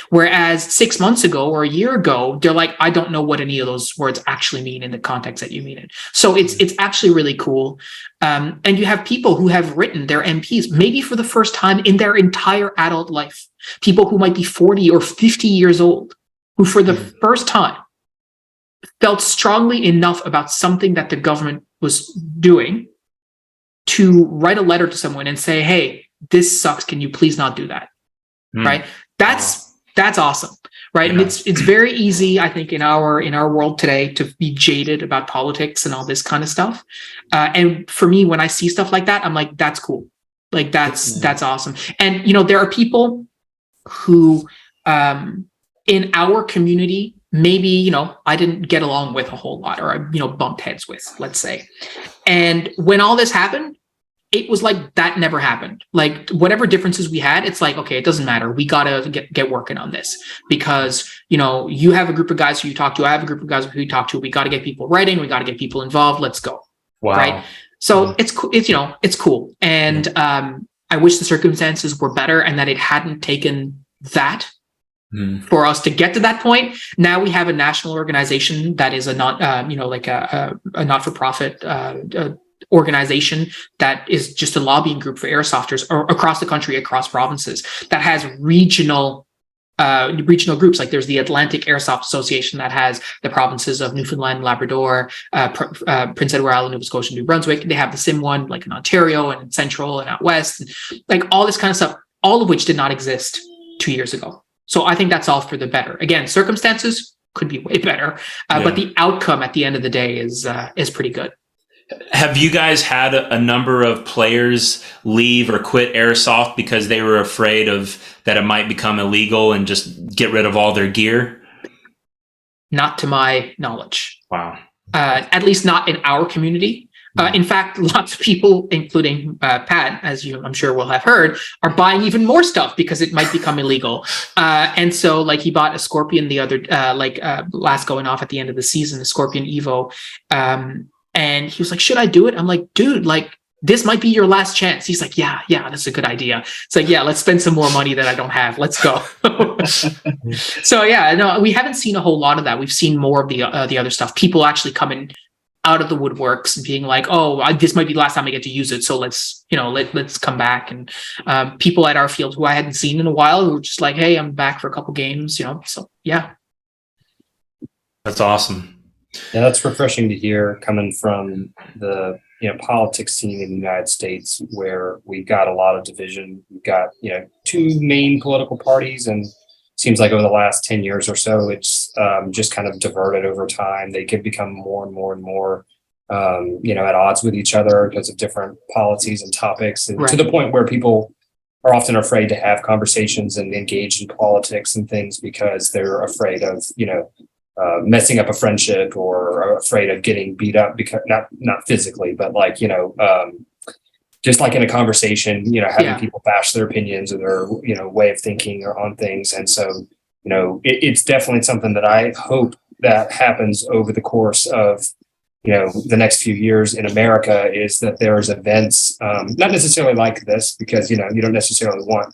Whereas 6 months ago or a year ago, they're like, I don't know what any of those words actually mean in the context that you mean it. So it's actually really cool. And you have people who have written their MPs, maybe for the first time in their entire adult life, people who might be 40 or 50 years old, who for the first time felt strongly enough about something that the government was doing to write a letter to someone and say, hey, this sucks. Can you please not do that? Right? That's awesome, right? Yeah. And it's very easy, I think, in our world today to be jaded about politics and all this kind of stuff. And for me, when I see stuff like that, I'm like, that's cool. Like that's awesome. And there are people who in our community, maybe I didn't get along with a whole lot, or I bumped heads with, let's say. And when all this happened, it was like that never happened. Like whatever differences we had, it's like, okay, it doesn't matter. We gotta get working on this because you have a group of guys who you talk to. I have a group of guys who you talk to. We got to get people writing. We got to get people involved. Let's go. Wow. Right. So it's cool. And I wish the circumstances were better and that it hadn't taken that for us to get to that point. Now we have a national organization that is a not-for-profit organization that is just a lobbying group for airsofters across the country, across provinces, that has regional groups. Like there's the Atlantic Airsoft Association that has the provinces of Newfoundland, Labrador, Prince Edward Island, Nova Scotia, New Brunswick. They have the Sim one, like in Ontario and in Central and out West, and like all this kind of stuff, all of which did not exist 2 years ago. So I think that's all for the better. Again, circumstances could be way better, but the outcome at the end of the day is pretty good. Have you guys had a number of players leave or quit airsoft because they were afraid of that it might become illegal and just get rid of all their gear? Not to my knowledge. Wow. At least not in our community. In fact, lots of people, including Pat, as you I'm sure will have heard, are buying even more stuff because it might become illegal. And so, like, he bought a Scorpion the other, last going off at the end of the season, the Scorpion Evo. And he was like, "Should I do it?" I'm like, "Dude, like, this might be your last chance." He's like, yeah, that's a good idea. It's like, yeah, let's spend some more money that I don't have. Let's go. So yeah, no, we haven't seen a whole lot of that. We've seen more of the other stuff. People actually coming out of the woodworks and being like, "Oh, this might be the last time I get to use it, so let's come back." And people at our field who I hadn't seen in a while who were just like, "Hey, I'm back for a couple games," So yeah, That's awesome. Yeah, that's refreshing to hear coming from the politics scene in the United States, where we've got a lot of division. We've got two main political parties, and seems like over the last 10 years or so, it's just kind of diverted over time. They could become more and more and more at odds with each other because of different policies and topics, and to the point where people are often afraid to have conversations and engage in politics and things because they're afraid of messing up a friendship, or are afraid of getting beat up, because not physically, but like just like in a conversation, having people bash their opinions or their way of thinking or on things. And so it's definitely something that I hope that happens over the course of the next few years in America, is that there's events, not necessarily like this, because you don't necessarily want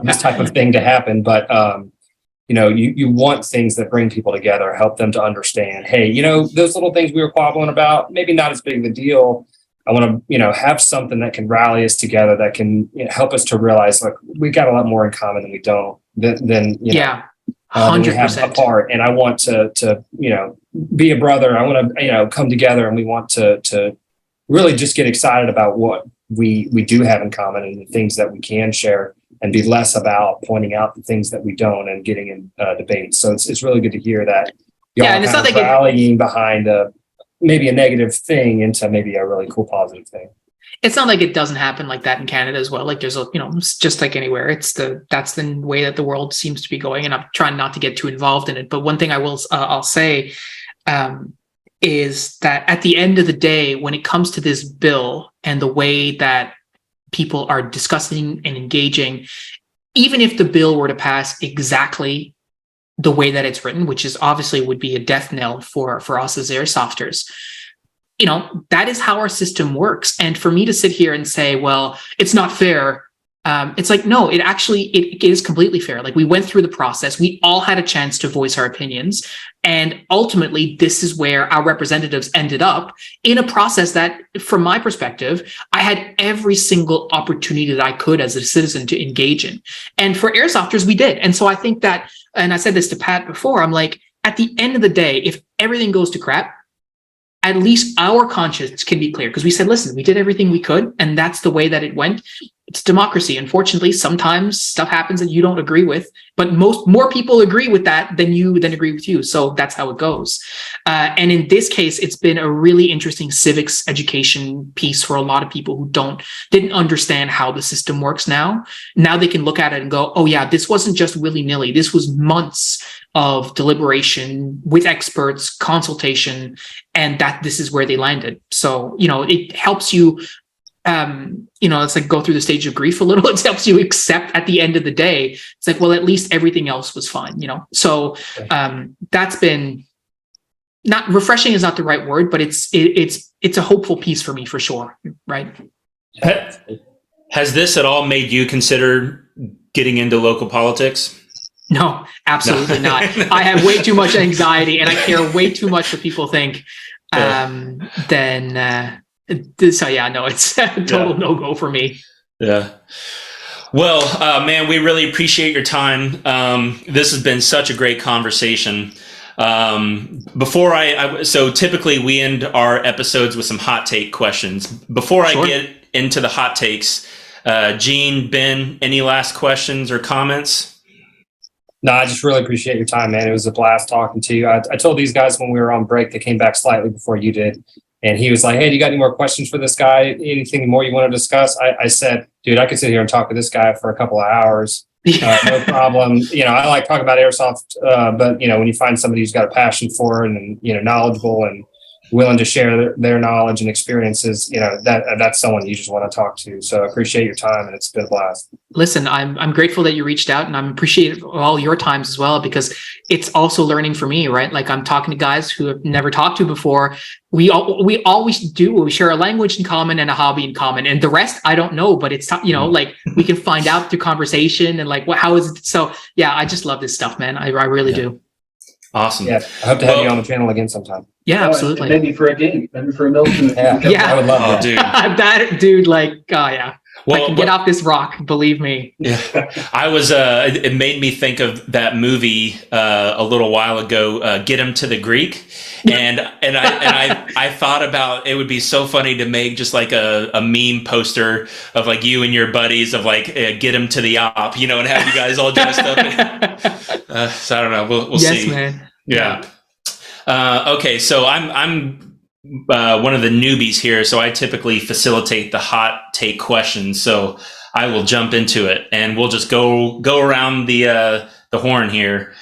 this type of thing to happen, but you want things that bring people together, help them to understand, hey, those little things we were quabbling about, maybe not as big of a deal. I want to, have something that can rally us together, that can help us to realize, like, we got a lot more in common than we don't, than we have 100% apart. And I want to be a brother. I want to, come together, and we want to really just get excited about what we do have in common and the things that we can share, and be less about pointing out the things that we don't and getting in debates. So it's really good to hear that y'all and it's kind not of like rallying behind maybe a negative thing into maybe a really cool positive thing. It's not like it doesn't happen like that in Canada as well. Like, there's it's just like anywhere. That's the way that the world seems to be going, and I'm trying not to get too involved in it. But one thing I'll say is that at the end of the day, when it comes to this bill and the way that people are discussing and engaging, even if the bill were to pass exactly the way that it's written, which is obviously would be a death knell for us as airsofters, that is how our system works. And for me to sit here and say, well, it's not fair, it's like, no, it is completely fair. Like, we went through the process, we all had a chance to voice our opinions, and ultimately this is where our representatives ended up, in a process that, from my perspective, I had every single opportunity that I could as a citizen to engage in. And for airsofters, we did. And so I think that, and I said this to Pat before, I'm like, at the end of the day, if everything goes to crap, at least our conscience can be clear, because we said, listen, we did everything we could, and that's the way that it went. It's democracy. Unfortunately, sometimes stuff happens that you don't agree with, but more people agree with that than agree with you. So that's how it goes. And in this case, it's been a really interesting civics education piece for a lot of people who didn't understand how the system works now. Now they can look at it and go, oh yeah, this wasn't just willy-nilly. This was months of deliberation with experts, consultation, and that this is where they landed. So, it helps you, it's like go through the stage of grief a little. It helps you accept at the end of the day. It's like, well, at least everything else was fine, So that's been, not refreshing is not the right word, but it's a hopeful piece for me for sure. Right. Has this at all made you consider getting into local politics? No, absolutely not. I have way too much anxiety, and I care way too much what people think. So yeah, no, it's a total no-go for me. Yeah. Well, man, we really appreciate your time. This has been such a great conversation. So typically we end our episodes with some hot take questions. Before I get into the hot takes, Gene, Ben, any last questions or comments? No, I just really appreciate your time, man. It was a blast talking to you. I told these guys when we were on break, they came back slightly before you did. And he was like, "Hey, do you got any more questions for this guy? Anything more you want to discuss?" I said, "Dude, I could sit here and talk to this guy for a couple of hours. No problem. I like talking about airsoft, but when you find somebody who's got a passion for it and knowledgeable and willing to share their knowledge and experiences, that's someone you just want to talk to. So I appreciate your time, and it's been a blast." Listen, I'm grateful that you reached out, and I'm appreciative of all your times as well, because it's also learning for me, right? Like, I'm talking to guys who have never talked to before. We always do. We share a language in common and a hobby in common, and the rest I don't know. But it's like we can find out through conversation and like how is it? So yeah, I just love this stuff, man. I really do. Awesome. Yeah, I hope to have you on the channel again sometime. Yeah, absolutely. Maybe for a game, maybe for a Milton. Yeah. I would love that. Dude. That dude, like, oh yeah. I can get off this rock, believe me. Yeah, I was. It made me think of that movie a little while ago, "Get Him to the Greek," and I thought about it would be so funny to make just like a meme poster of like you and your buddies of like "Get Him to the Op," and have you guys all dressed up. So I don't know. We'll yes, see. Man. Yeah. Okay, so I'm one of the newbies here, so I typically facilitate the hot take questions. So I will jump into it, and we'll just go around the horn here.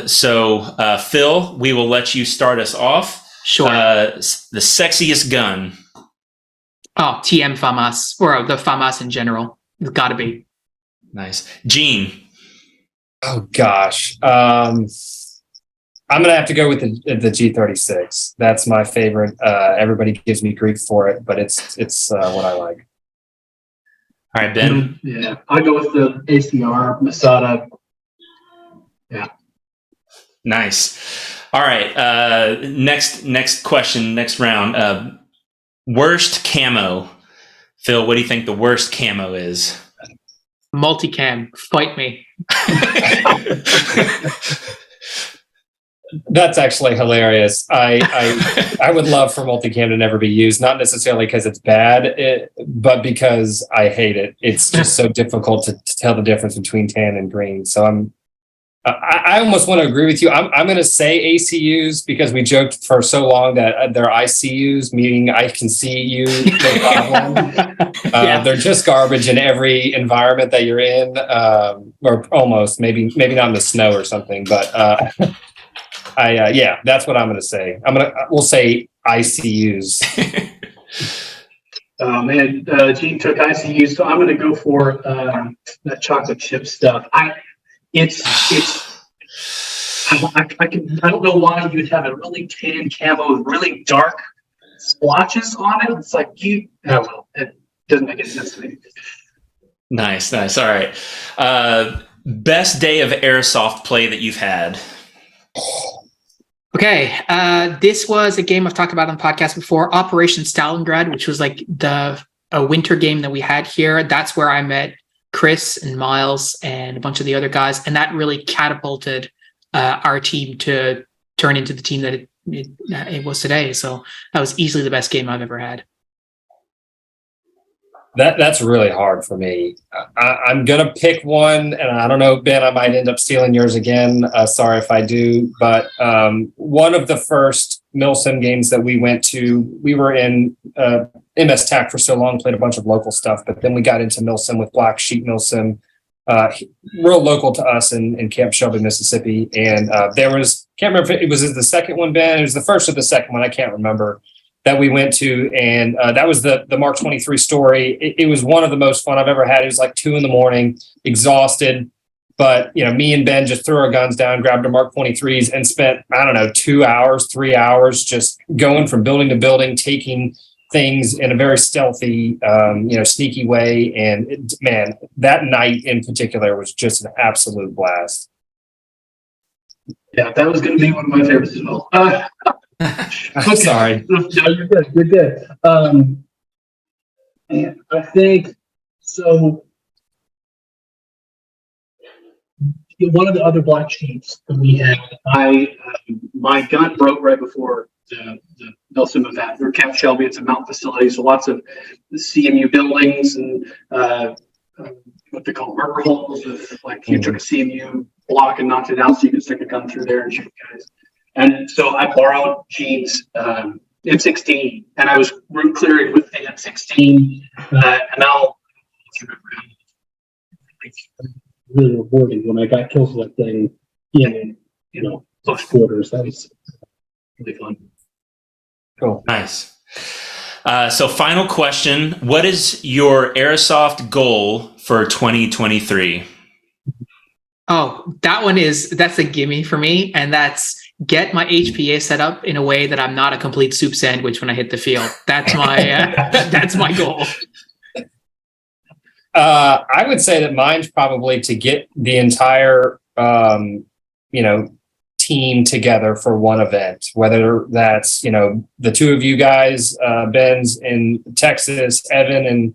So Phil, we will let you start us off. Sure. The sexiest gun. Oh, TM FAMAS, or the FAMAS in general. It's got to be. Nice. Gene. Oh gosh. I'm going to have to go with the G36. That's my favorite. Everybody gives me grief for it, but it's what I like. All right, Ben. Yeah, I go with the ACR Masada. Yeah. Nice. All right. Next question, next round. Worst camo. Phil, what do you think the worst camo is? Multicam. Fight me. That's actually hilarious. I would love for multicam to never be used, not necessarily because it's bad, but because I hate it. It's just so difficult to tell the difference between tan and green. So I almost want to agree with you. I'm going to say ACUs because we joked for so long that they're ICUs, meaning I can see you, no problem. Yeah. They're just garbage in every environment that you're in, or almost. Maybe not in the snow or something, but. Yeah, that's what I'm going to say. We'll say ICUs. Oh man, Gene took ICUs, so I'm going to go for that chocolate chip stuff. I don't know why you'd have a really tan camo with really dark splotches on it. It's like it doesn't make any sense to me. Nice. All right. Best day of airsoft play that you've had. Okay, this was a game I've talked about on the podcast before, Operation Stalingrad, which was like a winter game that we had here. That's where I met Chris and Miles and a bunch of the other guys, and that really catapulted our team to turn into the team that it was today. So that was easily the best game I've ever had. That's really hard for me. I'm going to pick one, and I don't know, Ben, I might end up stealing yours again. Sorry if I do. But one of the first Milsim games that we went to, we were in MS TAC for so long, played a bunch of local stuff, but then we got into Milsim with Black Sheep Milsim, real local to us in Camp Shelby, Mississippi. And there was, can't remember if it was the second one, Ben. It was the first or the second one. I can't remember. That we went to, and that was the Mark 23 story. It was one of the most fun I've ever had. It was like 2 a.m, exhausted, but me and Ben just threw our guns down, grabbed our Mark 23s, and spent 2 hours, 3 hours, just going from building to building, taking things in a very stealthy, sneaky way. And man, that night in particular was just an absolute blast. Yeah, that was going to be one of my favorites as well. I'm sorry. No, you're good. You're good. And I think so. One of the other black sheets that we had, my gun broke right before the Milsim event. We're Camp Shelby. It's a mountain facility, so lots of CMU buildings and what they call murder holes. Like you took a CMU block and knocked it out, so you could stick a gun through there and shoot guys. And so I borrowed Gene's M16, and I was room clearing with the M16, and now it's really rewarding when I got kills with that thing in, close quarters. That was really fun. Cool. Nice. So final question, what is your airsoft goal for 2023? Oh, that's a gimme for me. And that's get my HPA set up in a way that I'm not a complete soup sandwich when I hit the field. That's my, that's my goal. I would say that mine's probably to get the entire, team together for one event, whether that's, the two of you guys, Ben's in Texas, Evan and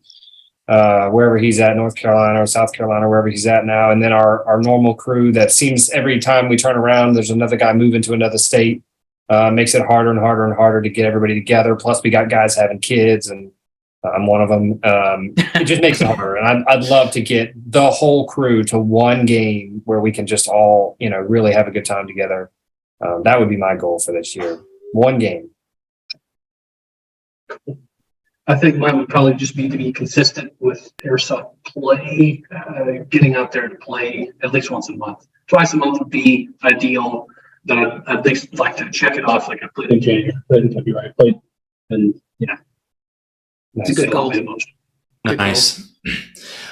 wherever he's at, North Carolina or South Carolina, wherever he's at now. And then our normal crew that seems every time we turn around, there's another guy moving to another state, makes it harder and harder and harder to get everybody together. Plus we got guys having kids and I'm one of them. It just makes it harder. And I'd love to get the whole crew to one game where we can just all, really have a good time together. That would be my goal for this year. One game. I think mine would probably just be to be consistent with airsoft play, getting out there to play at least once a month. Twice a month would be ideal, but I'd at least like to check it off. Like I played in January, played in February, played, and It's a good goal. Nice.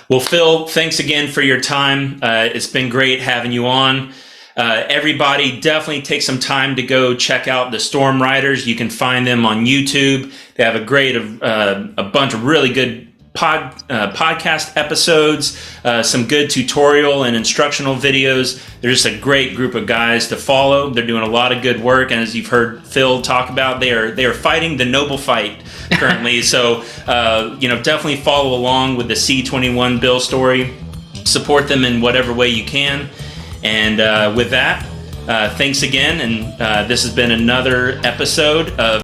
Well, Phil, thanks again for your time. It's been great having you on. Everybody definitely take some time to go check out the Storm Riders. You can find them on YouTube. They have a bunch of really good podcast episodes, some good tutorial and instructional videos. They're just a great group of guys to follow. They're doing a lot of good work, and as you've heard Phil talk about, they are fighting the noble fight currently. So definitely follow along with the C21 Bill story. Support them in whatever way you can. And with that, thanks again. And this has been another episode of